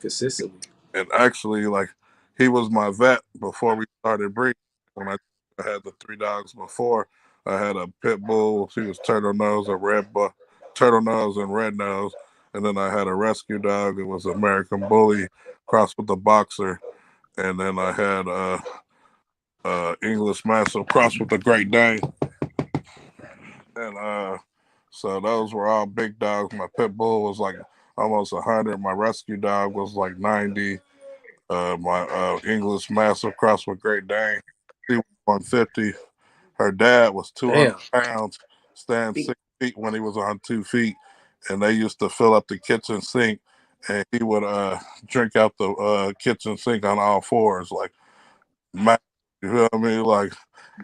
and actually, like he was my vet before we started breeding. When I had the 3 dogs before, I had a pit bull. She was turtle nose, turtle nose, and red nose. And then I had a rescue dog. It was American Bully crossed with a boxer. And then I had English Mastiff crossed with a Great Dane. And so those were all big dogs. My pit bull was like almost 100. My rescue dog was like 90. My English Mastiff crossed with Great Dane, she was 150. Her dad was 200 Damn. pounds, stand 6 feet when he was on 2 feet. And they used to fill up the kitchen sink, and he would drink out the kitchen sink on all fours. Like, you feel me? Like,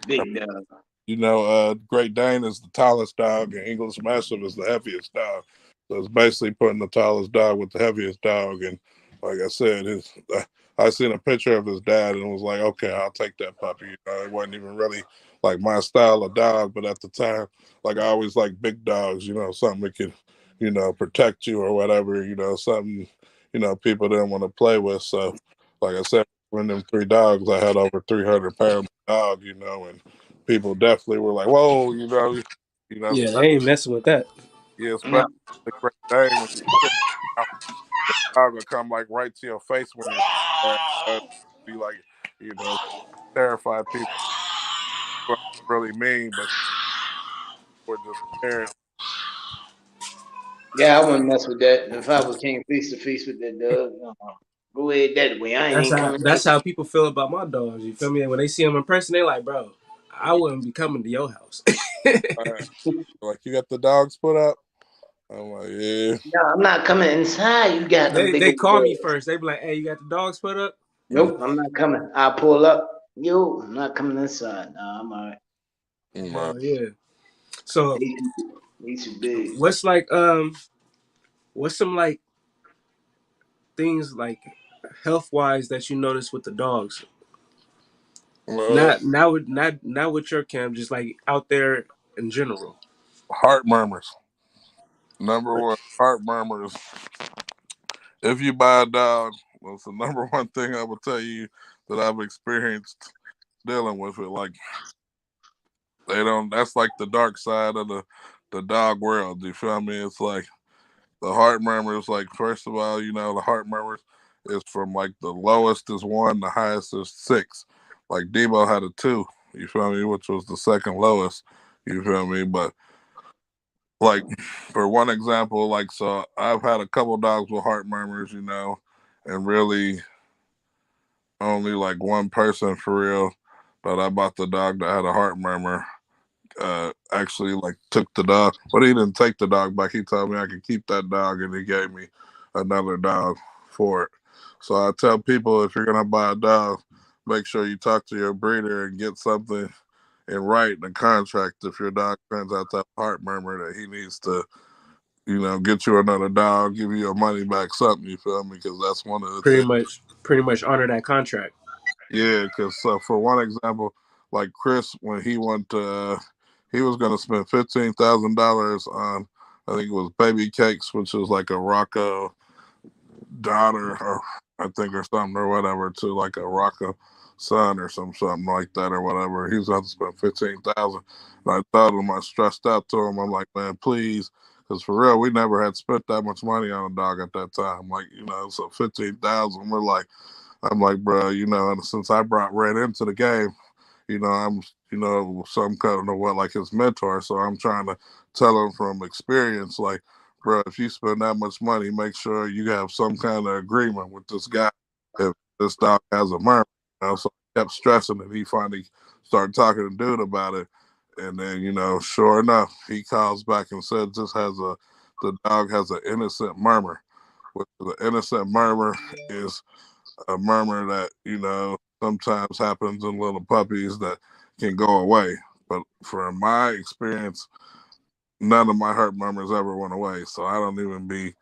Big dog. Great Dane is the tallest dog, and English Mastiff is the heaviest dog. So it's basically putting the tallest dog with the heaviest dog. And like I said, I seen a picture of his dad and was like, okay, I'll take that puppy. It wasn't even really like my style of dog, but at the time, like I always like big dogs. Something that could, protect you or whatever. Something, people didn't want to play with. So, like I said, when them 3 dogs, I had over 300 pounds of dog. And people definitely were like, "Whoa," Yeah, they ain't messing with that. yeah, No. especially the Great Dane when you sit down, the dog will come like right to your face when you're be like, you know, terrified people were really mean, but we're just scared. Yeah, I wouldn't mess with that. If I was came face to face with that dog, go ahead that way. I That's ain't how coming that's in. how people feel about my dogs. You feel me? And when they see them in person, they like, bro, I wouldn't be coming to your house. Like you got the dogs put up. I'm like, yeah. No, I'm not coming inside. You got them big they old call me dogs. first. They be like, hey, you got the dogs put up? Nope, I'm not coming. I pull up. Yo, I'm not coming inside. Nah, I'm alright. Hell yeah. So He's too big. what's what's some like things like health wise that you notice with the dogs? Not with your camp, just like out there in general. Heart murmurs. Number one, heart murmurs. If you buy a dog, that's the number one thing I will tell you that I've experienced dealing with it. Like they don't. That's like the dark side of the dog world. You feel me? It's like the heart murmurs. Like first of all, the heart murmurs is from like the lowest is 1, the highest is 6. Like Debo had a 2. You feel me? Which was the second lowest. You feel me? But like for one example, like so I've had a couple dogs with heart murmurs, and really only like one person for real but I bought the dog that had a heart murmur. Actually, like took the dog, but he didn't take the dog back. He told me I could keep that dog, and he gave me another dog for it. So I tell people if you're gonna buy a dog, make sure you talk to your breeder and get something in writing, a contract. If your dog turns out to have a heart murmur, that he needs to, get you another dog, give you your money back, something. You feel me? Because that's one of the things. Pretty much honor that contract. Yeah, because for one example, like Chris, when he went to, he was going to spend $15,000 on, I think it was baby cakes, which was like a Rocco daughter, or I think, or something, or whatever, to like a Rocco son or something like that, or whatever. He was going to spend 15,000. And I told him, I stressed out to him, I'm like, man, please. Because for real, we never had spent that much money on a dog at that time. Like, so 15,000, we're like, I'm like, bro, and since I brought Red into the game, I'm, some kind of what, like his mentor. So I'm trying to tell him from experience, like, bro, if you spend that much money, make sure you have some kind of agreement with this guy if this dog has a murmur. So I kept stressing it. He finally started talking to dude about it. And then, sure enough, he calls back and said the dog has an innocent murmur. Which the innocent murmur is a murmur that sometimes happens in little puppies that can go away. But from my experience, none of my heart murmurs ever went away. So I don't even be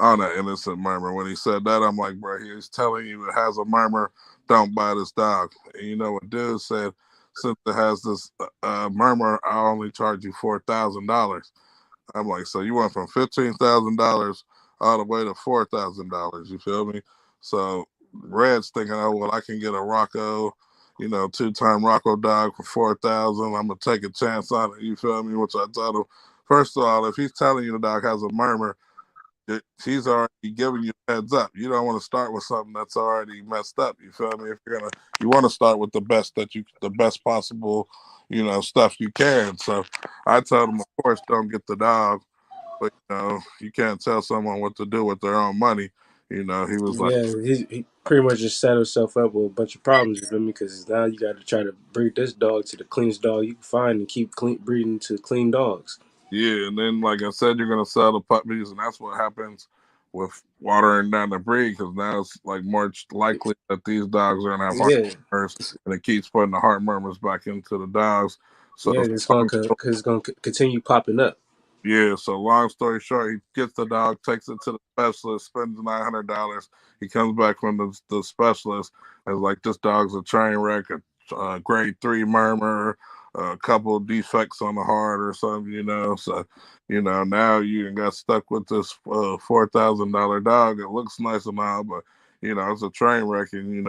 on that innocent murmur. When he said that, I'm like, bro, he's telling you it has a murmur. Don't buy this dog. And you know what dude said? Since it has this murmur, I'll only charge you $4,000. I'm like, so you went from $15,000 all the way to $4,000. You feel me? So Red's thinking, oh well, I can get a Rocco, two-time Rocco dog for 4,000. I'm gonna take a chance on it. You feel me? Which I told him, first of all, if he's telling you the dog has a murmur, he's already giving you a heads up. You don't want to start with something that's already messed up. You feel me? If you want to start with the best possible, stuff you can. So I told him, of course, don't get the dog, but you can't tell someone what to do with their own money. He was like, Yeah, he pretty much just set himself up with a bunch of problems. You feel me? Because now you got to try to breed this dog to the cleanest dog you can find and keep breeding to clean dogs. yeah, and then like I said, you're gonna sell the puppies, and that's what happens with watering down the breed because now it's like more likely that these dogs are gonna have heart Yeah, murmurs, and it keeps putting the heart murmurs back into the dogs. So yeah, long story cause it's gonna continue popping up. Yeah, so long story short, he gets the dog, takes it to the specialist, spends $900. He comes back from the specialist and is like, this dog's a train wreck, a grade 3 murmur, a couple of defects on the heart or something, So, now you got stuck with this $4,000 dog. It looks nice and all, but, it's a train wreck. And,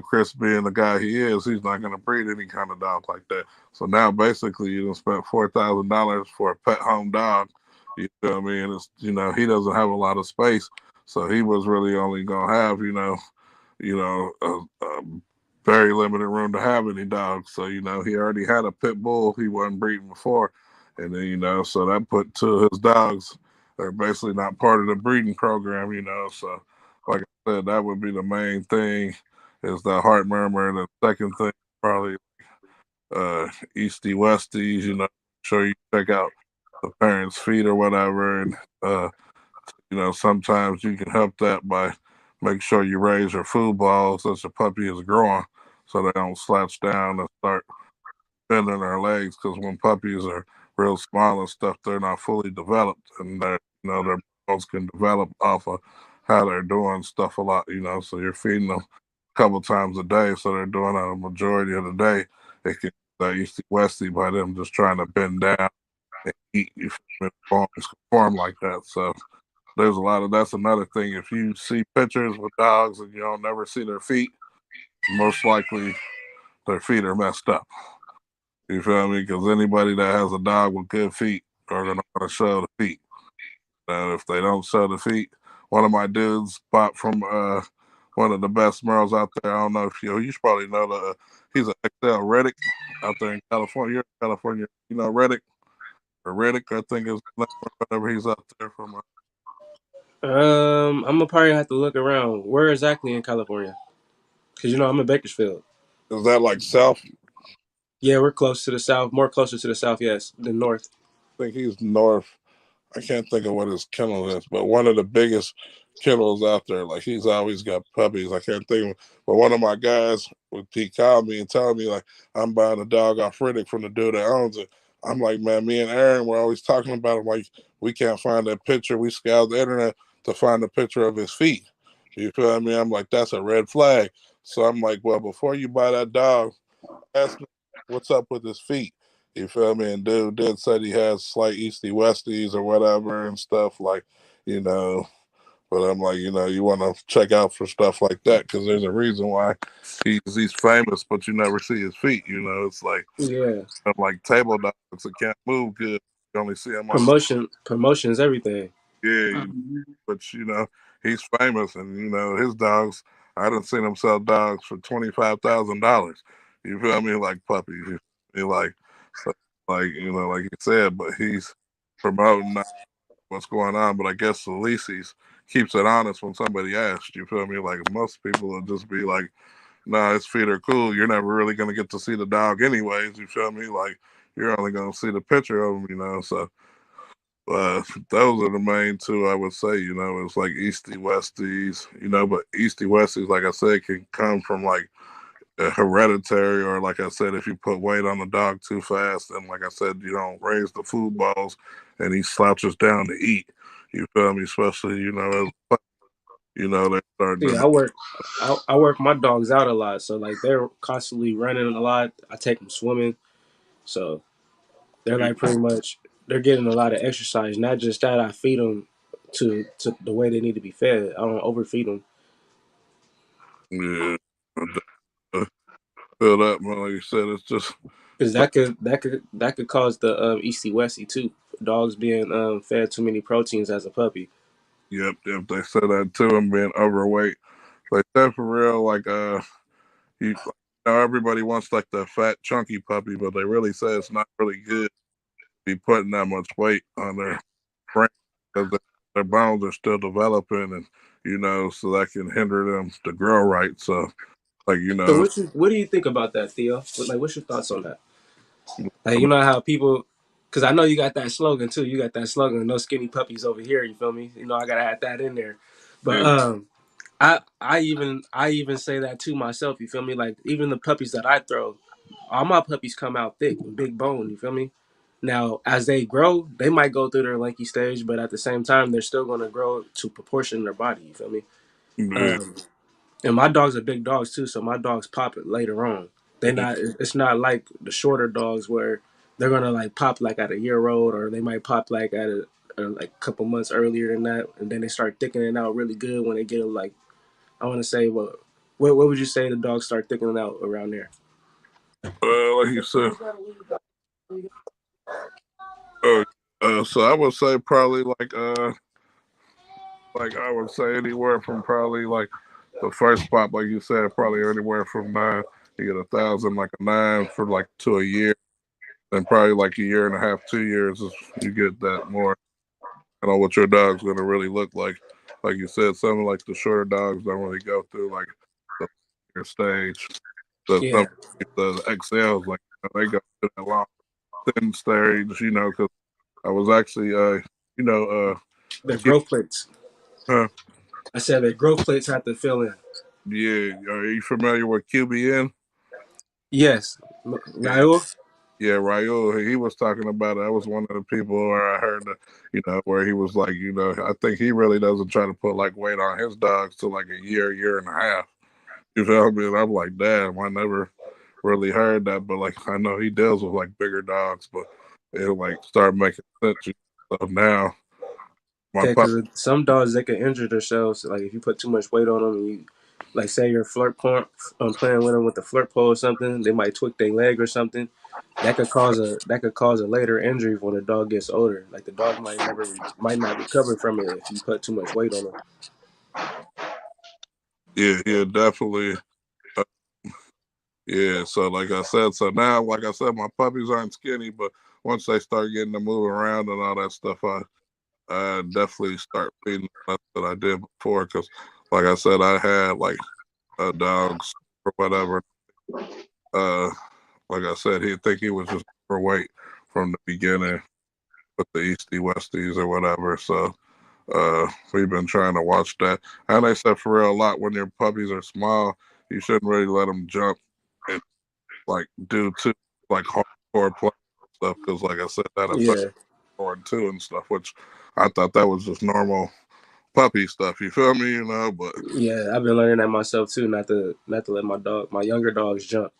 Chris being the guy he is, he's not going to breed any kind of dog like that. So now basically you done spent $4,000 for a pet home dog. You feel me? And it's he doesn't have a lot of space, so he was really only gonna have a very limited room to have any dogs. So he already had a pit bull he wasn't breeding before, and then so that put two of his dogs. They're basically not part of the breeding program. So like I said, that would be the main thing is the heart murmur, and the second thing probably easty westies, sure you check out the parents' feet or whatever. And sometimes you can help that by make sure you raise your food balls as the puppy is growing so they don't slouch down and start bending their legs because when puppies are real small and stuff, they're not fully developed and their bones can develop off of how they're doing stuff a lot, so you're feeding them a couple times a day, so they're doing it a majority of the day. It can easty westy by them just trying to bend down and eat. You feel me? Bones form like that. So there's a lot of that's another thing. If you see pictures with dogs and you don't never see their feet, most likely their feet are messed up. You feel me? Because anybody that has a dog with good feet are gonna want to show the feet. And if they don't show the feet, one of my dudes bought from one of the best Merles out there. I don't know if you should probably know he's an XL Reddick out there in California. You're in California, Reddick or Reddick, I think is whatever he's out there from. I'm gonna probably have to look around. Where exactly in California? Cause I'm in Bakersfield. Is that like South? Yeah, we're close to the south, more closer to the south, yes, than north. I think he's north. I can't think of what his kennel is, but one of the biggest kennels out there. Like he's always got puppies. I can't think of. But one of my guys, he called me and told me like I'm buying a dog off Riddick from the dude that owns it. I'm like, man, me and Aaron were always talking about him. Like we can't find that picture. We scoured the internet to find a picture of his feet. You feel me? I'm like, that's a red flag. So I'm like, well, before you buy that dog, ask me what's up with his feet. You feel me? And dude did said he has slight easty westies or whatever and stuff like, you know. But I'm like, you want to check out for stuff like that because there's a reason why he's famous, but you never see his feet. It's like Yeah, I'm like table dogs that can't move good. You only see him on the promotion is everything. yeah, but he's famous, and his dogs. I done seen him sell dogs for $25,000. You feel me? Like puppies. You feel me? Like, so, like like you said. But he's promoting what's going on. But I guess at least he's keeps it honest when somebody asks. You feel me? Like most people will just be like, "Nah, his feet are cool. You're never really gonna get to see the dog anyways." You feel me? Like you're only gonna see the picture of him. So those are the main two I would say. It's like Easty Westies. But Easty Westies, like I said, can come from like a hereditary, or like I said, if you put weight on the dog too fast, and like I said, you don't raise the food balls, and he slouches down to eat. You feel me? Especially they start Yeah, to. I work my dogs out a lot, so like they're constantly running a lot. I take them swimming, so they're like pretty much they're getting a lot of exercise. Not just that, I feed them to the way they need to be fed. I don't overfeed them Yeah, I feel that, man. Like you said, it's just. because that could cause the Easty Westy too. Dogs being fed too many proteins as a puppy. Yep, they said that too. And being overweight, like that for real. Like everybody wants like the fat, chunky puppy, but they really say it's not really good to be putting that much weight on their brain because their bones are still developing, and so that can hinder them to grow right. So, like So what do you think about that, Theo? What's your thoughts on that? Like, you know how people, because I know you got that slogan too. You got that slogan, "No skinny puppies over here." You feel me? I gotta add that in there. But I even say that to myself. You feel me? Like even the puppies that I throw, all my puppies come out thick and big bone. You feel me? Now, as they grow, they might go through their lanky stage, but at the same time, they're still going to grow to proportion their body. You feel me? yeah, Um, and my dogs are big dogs too, so my dogs pop it later on. They yeah, not. It's not like the shorter dogs where they're gonna like pop like at a year old, or they might pop like at like a couple months earlier than that, and then they start thickening out really good when they get like I want to say what would you say the dogs start thickening out around there? like you said. Uh, so I would say probably like I would say anywhere from probably like the first pop, like you said, probably anywhere from 9. You get 1,000, like a 9 for like to a year, and probably like a year and a half, 2 years, is you get that more. What your dog's gonna really look like. Like you said, some of like the shorter dogs don't really go through like the your stage. So some Yeah, the XLs like they go through that long thin stage. Because I was actually you know their growth plates. uh I said their growth plates have to fill in. yeah. Are you familiar with QBN? Yes, Yeah, Raul. yeah. Raul, he was talking about it. I was one of the people where I heard, where he was like, I think he really doesn't try to put like weight on his dogs to like a year and a half. You feel me? And I'm like, damn, I never really heard that, but like I know he deals with like bigger dogs, but it'll like start making sense. So now my Yeah, pup, because some dogs they can injure themselves. Like if you put too much weight on them, and you like say you're playing with them with the flirt pole or something, they might tweak their leg or something. That could cause a later injury when the dog gets older. Like the dog might not recover from it if you put too much weight on them. yeah, definitely. Uh, yeah, so like I said, so now, like I said, my puppies aren't skinny, but once they start getting to move around and all that stuff, I definitely start feeding less than I did before. Because, like I said, I had like dogs or whatever. Uh, like I said, he think he was just overweight from the beginning with the Eastie Westies or whatever. So we've been trying to watch that. And they said for real, a lot when your puppies are small, you shouldn't really let them jump and like do too like hardcore play stuff because, like I said, that affects Yeah, on too and stuff. Which I thought that was just normal puppy stuff. You feel me? You know, but yeah. I've been learning that myself too. Not to let my younger dogs jump.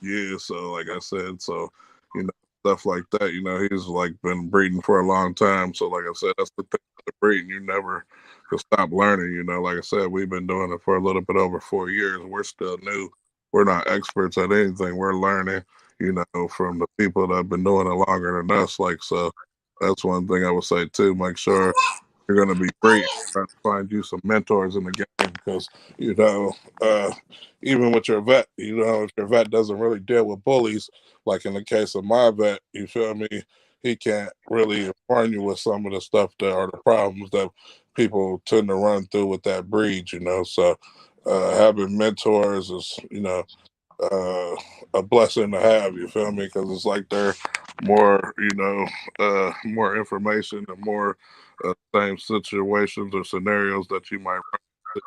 yeah. So like I said, so you know stuff like that. You know, he's like been breeding for a long time. So like I said, that's the thing with the breeding. You never can stop learning. You know, like I said, we've been doing it for a little bit over 4 years. We're still new. We're not experts at anything. We're learning. You know, from the people that have been doing it longer than us. Like so, that's one thing I would say too. Make sure you're going to be great. Trying to find you some mentors in the game because you know, uh, even with your vet, you know, if your vet doesn't really deal with bullies, like in the case of my vet, you feel me, he can't really inform you with some of the stuff that are the problems that people tend to run through with that breed. You know, so having mentors is, you know, uh, a blessing to have. You feel me? Because it's like they're more, you know, more information and more same situations or scenarios that you might run into.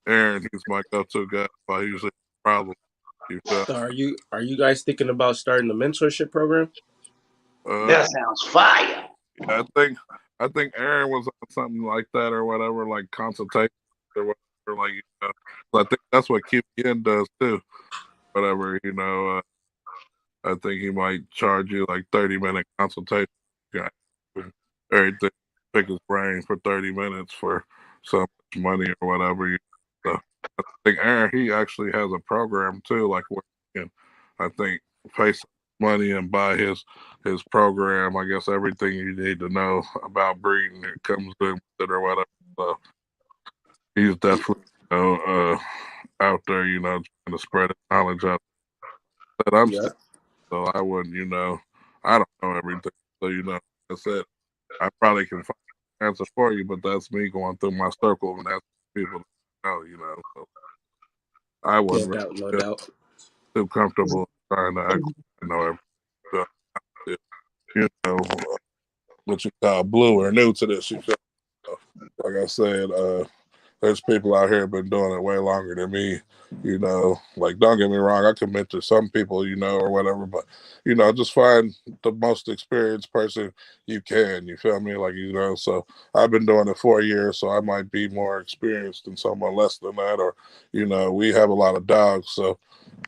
Aaron, he's my go-to guy if I usually have a problem. You feel? So are you guys thinking about starting a mentorship program? Uh, That sounds fire. yeah, I think Aaron was on something like that or whatever, like consultation or whatever. Like, you know, so I think that's what QPN does too. Whatever, you know. I think he might charge you like 30-minute consultation. Yeah, everything. Pick his brain for 30 minutes for so much money or whatever. So I think Aaron he actually has a program too, like where you can, I think, pay some money and buy his program. I guess everything you need to know about breeding it comes in with it or whatever. So he's definitely out there, trying to spread his knowledge out. But I'm Yeah. so I wouldn't, I don't know everything. So, like I said, I probably can find an answer for you, but that's me going through my circle and asking people to know. So I Yeah, wouldn't really doubt, no feel doubt. too comfortable trying to act like I know everything. So, you know, what you call blue or new to this, you feel? Like I said, there's people out here been doing it way longer than me. Like don't get me wrong, I commit to some people, or whatever, but just find the most experienced person you can. You feel me? Like so I've been doing it 4 years, so I might be more experienced than someone less than that, or we have a lot of dogs, so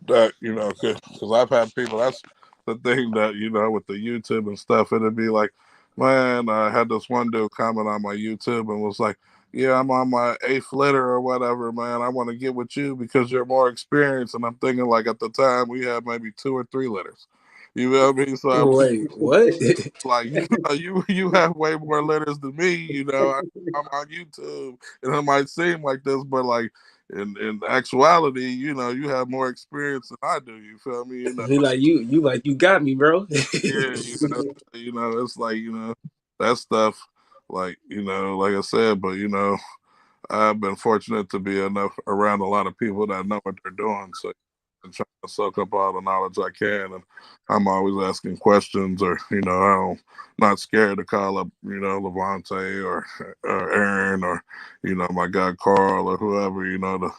that because I've had people. That's the thing that with the YouTube and stuff. It'd be like, man, I had this one dude comment on my YouTube and was like, "Yeah, I'm on my eighth litter or whatever, man. I want to get with you because you're more experienced." And I'm thinking like at the time we had maybe 2 or 3 litters. You feel me? So I'm Wait, what? like, you have way more litters than me. I'm on YouTube, and it might seem like this, but like in actuality, you have more experience than I do. You feel me? He like you got me, bro. Yeah, it's like that stuff. Like like I said, but I've been fortunate to be enough around a lot of people that know what they're doing. So I'm trying to soak up all the knowledge I can, and I'm always asking questions, or not scared to call up Levante or Aaron or my guy Carl or whoever to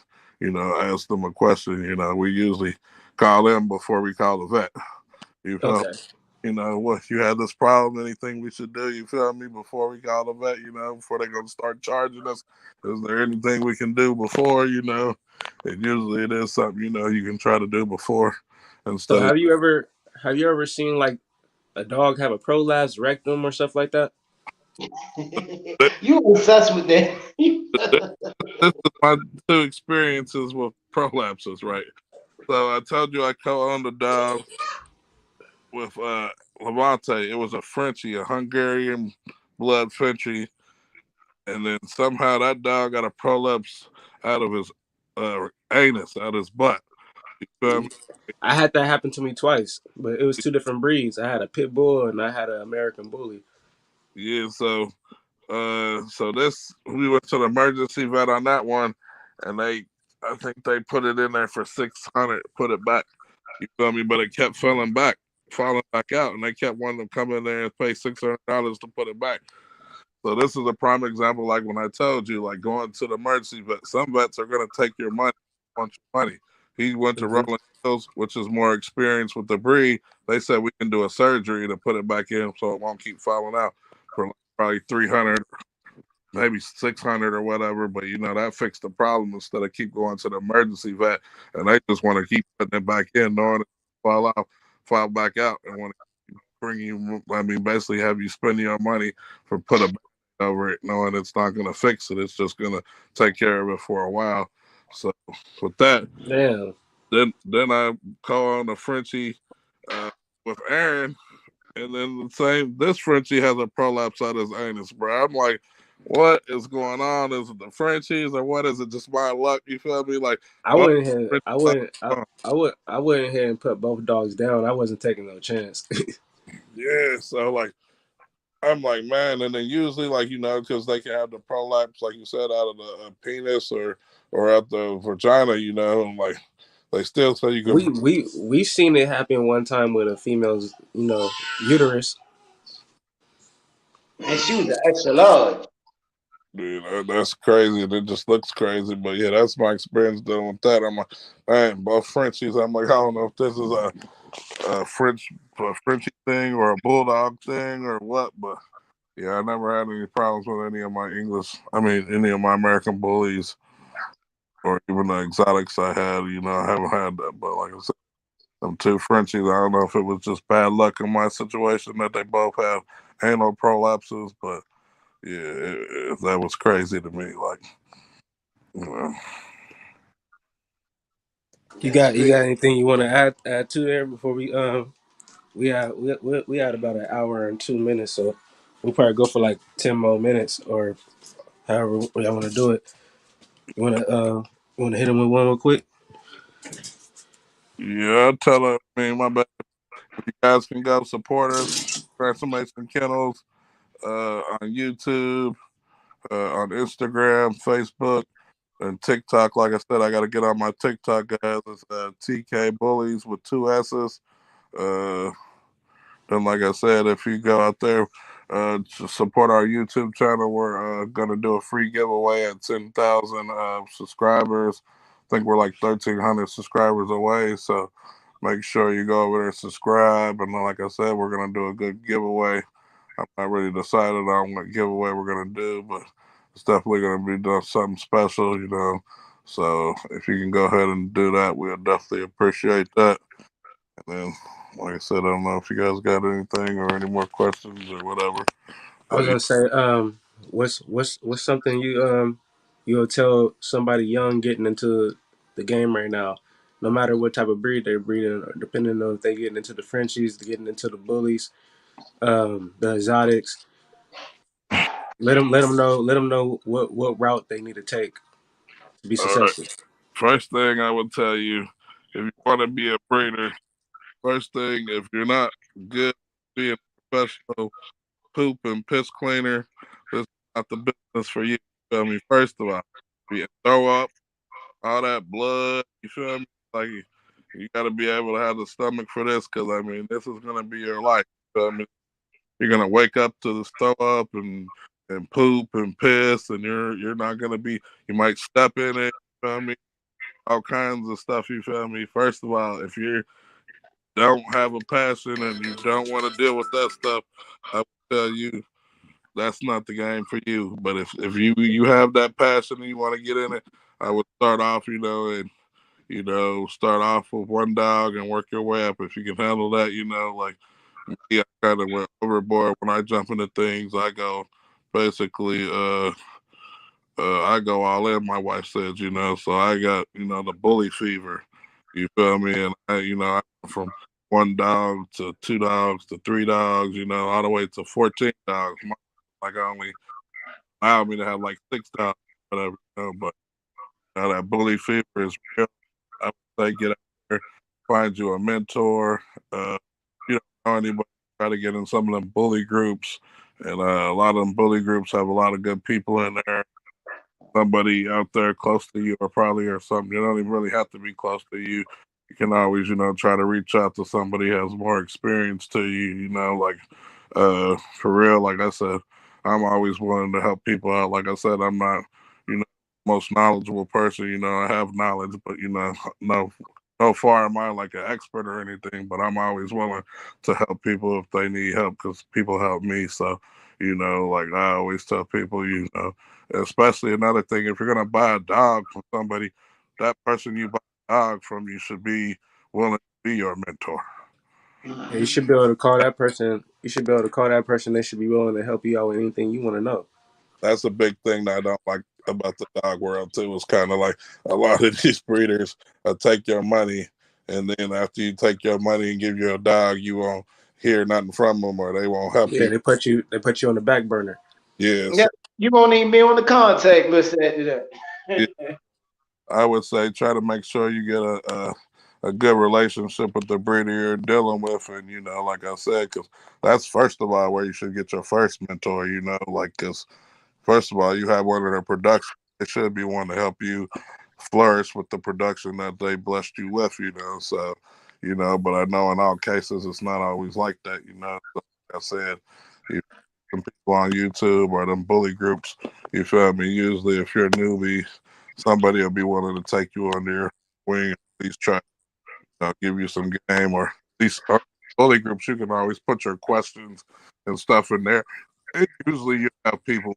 ask them a question. We usually call them before we call the vet. You feel Okay. what you had this problem, anything we should do, you feel me, before we call the vet, before they're gonna start charging us. Is there anything we can do before, And usually it is something, you can try to do before So instead of have you ever seen like a dog have a prolapse rectum or stuff like that? You obsessed with that. this is my 2 experiences with prolapses, right? So I told you I co-owned a dog with Levante. It was a Frenchie, a Hungarian blood Frenchie, and then somehow that dog got a prolapse out of his anus, out of his butt. You feel me? I had that happen to me twice, but it was two different breeds. I had a pit bull and I had an American bully. Yeah. So this we went to the emergency vet on that one, and I think they put it in there for 600, put it back. You feel me? But it kept falling back out, and they kept wanting to come in there and pay $600 to put it back. So this is a prime example, like when I told you, like going to the emergency vet. Some vets are gonna take your money, want your money. He went to Hmm. Rolling Hills, which is more experienced with the breed. They said we can do a surgery to put it back in so it won't keep falling out for like probably 300, maybe 600 or whatever. But that fixed the problem instead of keep going to the emergency vet, and they just want to keep putting it back in, knowing it fall back out, and want to bring you. I mean, basically have you spend your money for put a over it, knowing it's not going to fix it. It's just going to take care of it for a while. So with that, Damn. then I call on the Frenchie with Aaron, and then the same. This Frenchie has a prolapse out his anus, bro. I'm like, what is going on? Is it the Frenchies or what? Is it just my luck? You feel me? Like, I both went ahead. Frenchies I out went. the tongue. I went ahead and put both dogs down. I wasn't taking no chance. Yeah. So like, I'm like, man, and then usually like because they can have the prolapse, like you said, out of the penis or out the vagina, and like they still say you can. We seen it happen one time with a female's uterus. And she was an extra large. Dude, that's crazy. And it just looks crazy. But yeah, that's my experience dealing with that. I'm like, man, both Frenchies. I'm like, I don't know if this is a Frenchie thing or a bulldog thing or what. But yeah, I never had any problems with any of my any of my American bullies or even the exotics I had. I haven't had that. But like I said, them two Frenchies, I don't know if it was just bad luck in my situation that they both have anal prolapses. But yeah, that was crazy to me. Like, you know. You got anything you want to add to there before we had about an hour and 2 minutes, so we'll probably go for like 10 more minutes or however y'all want to do it. You wanna hit them with one real quick? Yeah, I tell her, my bad. If you guys can go support us, Transformation Kennels, on YouTube, on Instagram, Facebook, and TikTok. Like I said, I got to get on my TikTok, guys. It's TK Bullies with two S's. Uh, and like I said, if you go out there to support our YouTube channel, we're going to do a free giveaway at 10,000 subscribers. I think we're like 1,300 subscribers away. So make sure you go over there and subscribe. And then, like I said, we're going to do a good giveaway. I'm not really decided on what giveaway we're going to do, but it's definitely going to be doing something special. So if you can go ahead and do that, we'll definitely appreciate that. And then, like I said, I don't know if you guys got anything or any more questions or whatever. I was But gonna say, what's something you'll tell somebody young getting into the game right now, no matter what type of breed they're breeding, or depending on if they getting into the Frenchies, getting into the bullies, the exotics. Let them know what route they need to take to be all right, successful. first thing I would tell you, if you want to be a breeder, first thing, if you're not good at being a professional poop and piss cleaner, this is not the business for you. You feel me? First of all, you throw up all that blood. You feel me? Like you got to be able to have the stomach for this, because this is gonna be your life. You feel me? You're gonna wake up to the throw up and poop and piss, and you're not gonna be. You might step in it. You feel me? All kinds of stuff. You feel me? First of all, if you don't have a passion and you don't want to deal with that stuff, I would tell you that's not the game for you. But if you have that passion and you want to get in it, I would start off, and start off with one dog and work your way up. If you can handle that, like me, I kind of went overboard when I jump into things. I go basically, I go all in. My wife says, so I got the bully fever. You feel me? And I went from one dog to two dogs to three dogs, all the way to 14 dogs. Like I only allowed me to have like six dogs, whatever. But that bully fever is real. I would say get out there, find you a mentor. You don't know anybody, try to get in some of them bully groups. And a lot of them bully groups have a lot of good people in there. somebody out there close to you, or probably or something. You don't even really have to be close to you. You can always, try to reach out to somebody who has more experience to you. Like for real. Like I said, I'm always willing to help people out. Like I said, I'm not, you know, most knowledgeable person. I have knowledge, but no, no far am I like an expert or anything. But I'm always willing to help people if they need help because people help me. So, like I always tell people, especially another thing, if you're gonna buy a dog from somebody, that person you buy a dog from, you should be willing to be your mentor. Yeah, you should be able to call that person. You should be able to call that person. They should be willing to help you out with anything you want to know. That's a big thing that I don't like about the dog world too. It's kind of like a lot of these breeders take your money, and then after you take your money and give you a dog, you won't hear nothing from them, or they won't help Yeah, you. they put you on the back burner. Yeah, Yeah, so you won't even be on the contact list after yeah, that. I would say try to make sure you get a good relationship with the breeder you're dealing with, and like I said, because that's first of all where you should get your first mentor. Like because first of all, you have one of their production. They should be one to help you flourish with the production that they blessed you with, So, but I know in all cases it's not always like that. So, like I said, you some people on YouTube or them bully groups, you feel me? Usually if you're a newbie, somebody will be willing to take you on their wing, at least try give you some game, or at least bully groups, you can always put your questions and stuff in there. And usually you have people,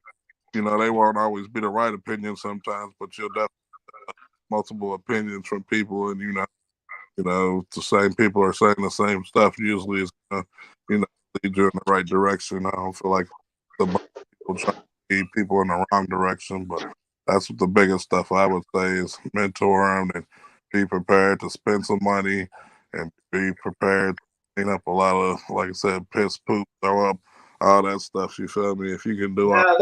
they won't always be the right opinion sometimes, but you'll definitely multiple opinions from people, and the same people are saying the same stuff. Usually, is lead you in the right direction. I don't feel like the people trying to lead people in the wrong direction, but that's what the biggest stuff I would say is mentor them and be prepared to spend some money and be prepared to clean up a lot of, like I said, piss, poop, throw up, all that stuff. You feel me? If you can do all, Now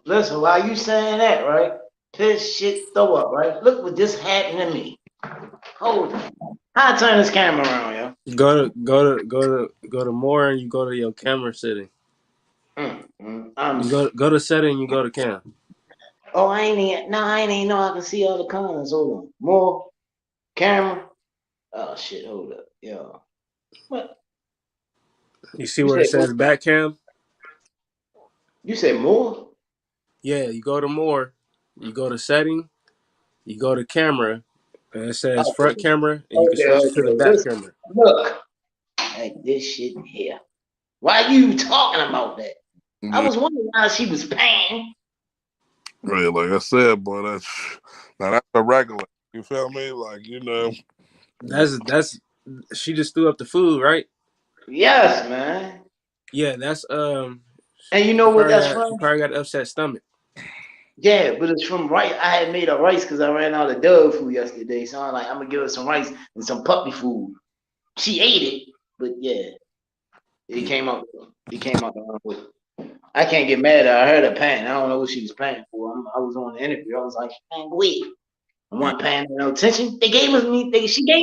listen. While you saying that, right? Piss, shit, throw up, right? Look what just happened to me. Hold on. How I turn this camera around, yo? Go to more, and you go to your camera setting. I'm. You go to setting. You go to cam. Oh, I ain't even know I can see all the comments. Hold on. More camera. Oh shit. Hold up, yo. What? You see You where it said says back cam? you said more? Yeah, you go to more. You go to setting. You go to camera, and it says front Okay. camera, and you can Okay. switch it to the Okay. back Listen. camera. Look. Like this shit here. Why you talking about that? I yeah, was wondering why she was paying. right, like I said, boy, that's a regular. You feel me? Like That's she just threw up the food, right? Yes, man. Yeah, that's And you she know what probably that's got from? she probably got an upset stomach. Yeah, but it's from rice. I had made a rice because I ran out of dog food yesterday. So I'm like, I'm gonna give her some rice and some puppy food. She ate it, but yeah, it came out. It came out the wrong way. I can't get mad at her. I heard her paying. I don't know what she was paying for. I was on the interview. I was like, man, wait. I wasn't paying no attention. She gave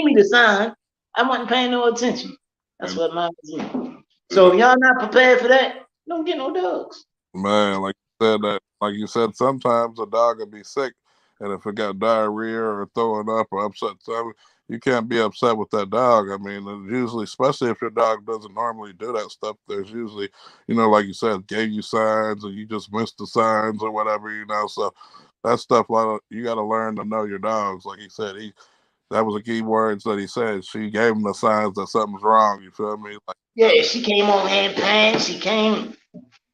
me the sign. I wasn't paying no attention. That's and, what mine was. So if y'all not prepared for that, don't get no dogs. man, like you said, sometimes a dog will be sick, and if it got diarrhea or throwing up or upset stomach, you can't be upset with that dog. I mean, usually, especially if your dog doesn't normally do that stuff, there's usually, like you said, gave you signs or you just missed the signs or whatever. So that stuff, like you got to learn to know your dogs. Like he said, that was the key words that he said. She gave him the signs that something's wrong. You feel me? Like, Yeah, she came over here paying. She came,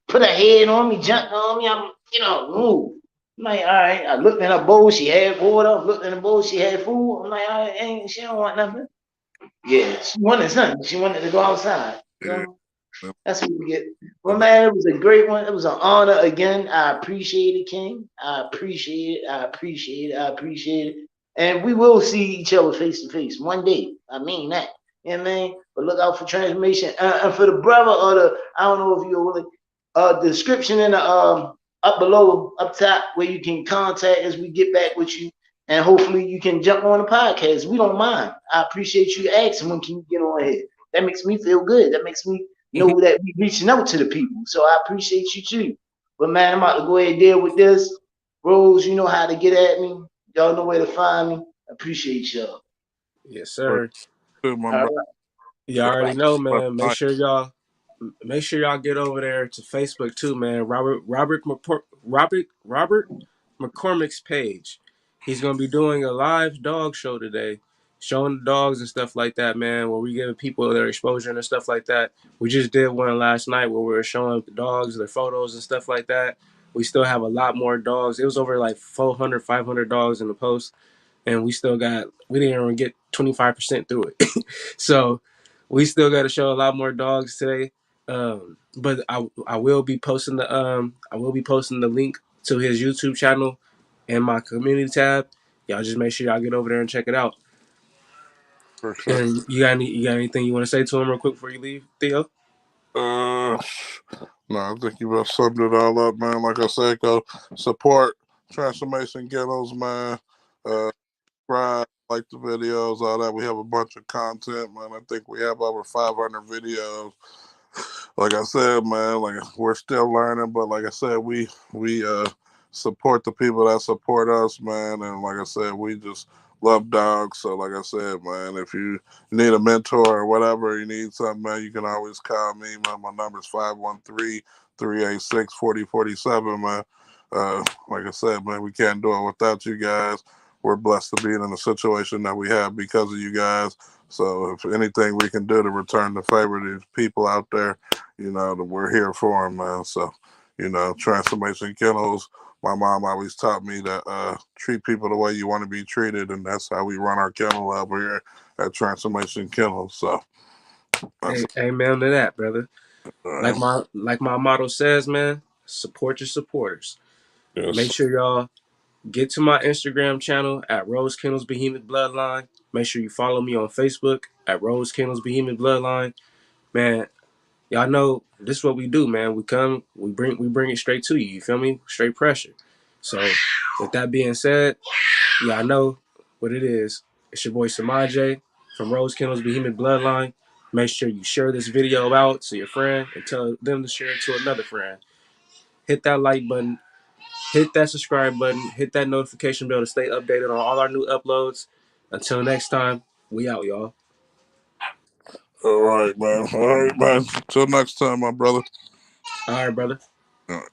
put her head on me, jumped on me. I'm, move. I'm like, all right. I looked in her bowl. She had water. I looked in the bowl. She had food. I'm like, all right, she don't want nothing. Yeah, she wanted something. She wanted to go outside. yeah, So that's what we get. Well, man, it was a great one. It was an honor again. I appreciate it, King. I appreciate it. I appreciate it. I appreciate it. And we will see each other face to face one day. I mean that. You know what I mean? But look out for transformation. And for the brother or I don't know if you're willing, description in the up below, up top, where you can contact as we get back with you. And hopefully you can jump on the podcast. We don't mind. I appreciate you asking when can you get on here. That makes me feel good. That makes me know that we reaching out to the people. So I appreciate you too. But man, I'm about to go ahead and deal with this. Rose, you know how to get at me. Y'all know where to find me. Appreciate y'all. Yes, For sir. you, my All brother. right. You All already right. know, But man. Make sure y'all get over there to Facebook too, man. Robert McCormick's page. He's gonna be doing a live dog show today, showing the dogs and stuff like that, man. Where we give people their exposure and stuff like that. We just did one last night where we were showing the dogs, their photos and stuff like that. We still have a lot more dogs. It was over like 400, 500 dogs in the post, and we didn't even get 25% through it. So we still got to show a lot more dogs today. But I will be posting the link to his YouTube channel in my community tab. Y'all just make sure y'all get over there and check it out. for sure. And you got anything you want to say to him real quick before you leave, Theo? Uh, no, I think you about summed it all up, man. Like I said, go support Transformation Kennels, man. Subscribe, like the videos, all that. We have a bunch of content, man. I think we have over 500 videos. Like I said, man, like we're still learning, but like I said, we support the people that support us, man, and like I said, we just love dogs. So like I said, man, if you need a mentor or whatever, you need something, man, you can always call me, man. My number is 513-386-4047, man. Like I said, man, we can't do it without you guys. We're blessed to be in the situation that we have because of you guys. So if anything we can do to return the favor to these people out there, that we're here for them, man. So, Transformation Kennels. My mom always taught me that treat people the way you want to be treated, and that's how we run our kennel over here at Transformation Kennels. So that's Hey, amen to that, brother. uh, Like my motto says, man, support your supporters. Make yes, sure y'all get to my Instagram channel at Rose Kennels Behemoth Bloodline. Make sure you follow me on Facebook at Rose Kennels Behemoth Bloodline. Man, y'all know this is what we do, man. We bring it straight to you. You feel me? Straight pressure. So with that being said, y'all know what it is. It's your boy Samaje from Rose Kennels Behemoth Bloodline. Make sure you share this video out to your friend and tell them to share it to another friend. Hit that like button, hit that subscribe button, hit that notification bell to stay updated on all our new uploads. Until next time, we out, y'all. all right, man. All right, man. Till next time, my brother. All right, brother. All right.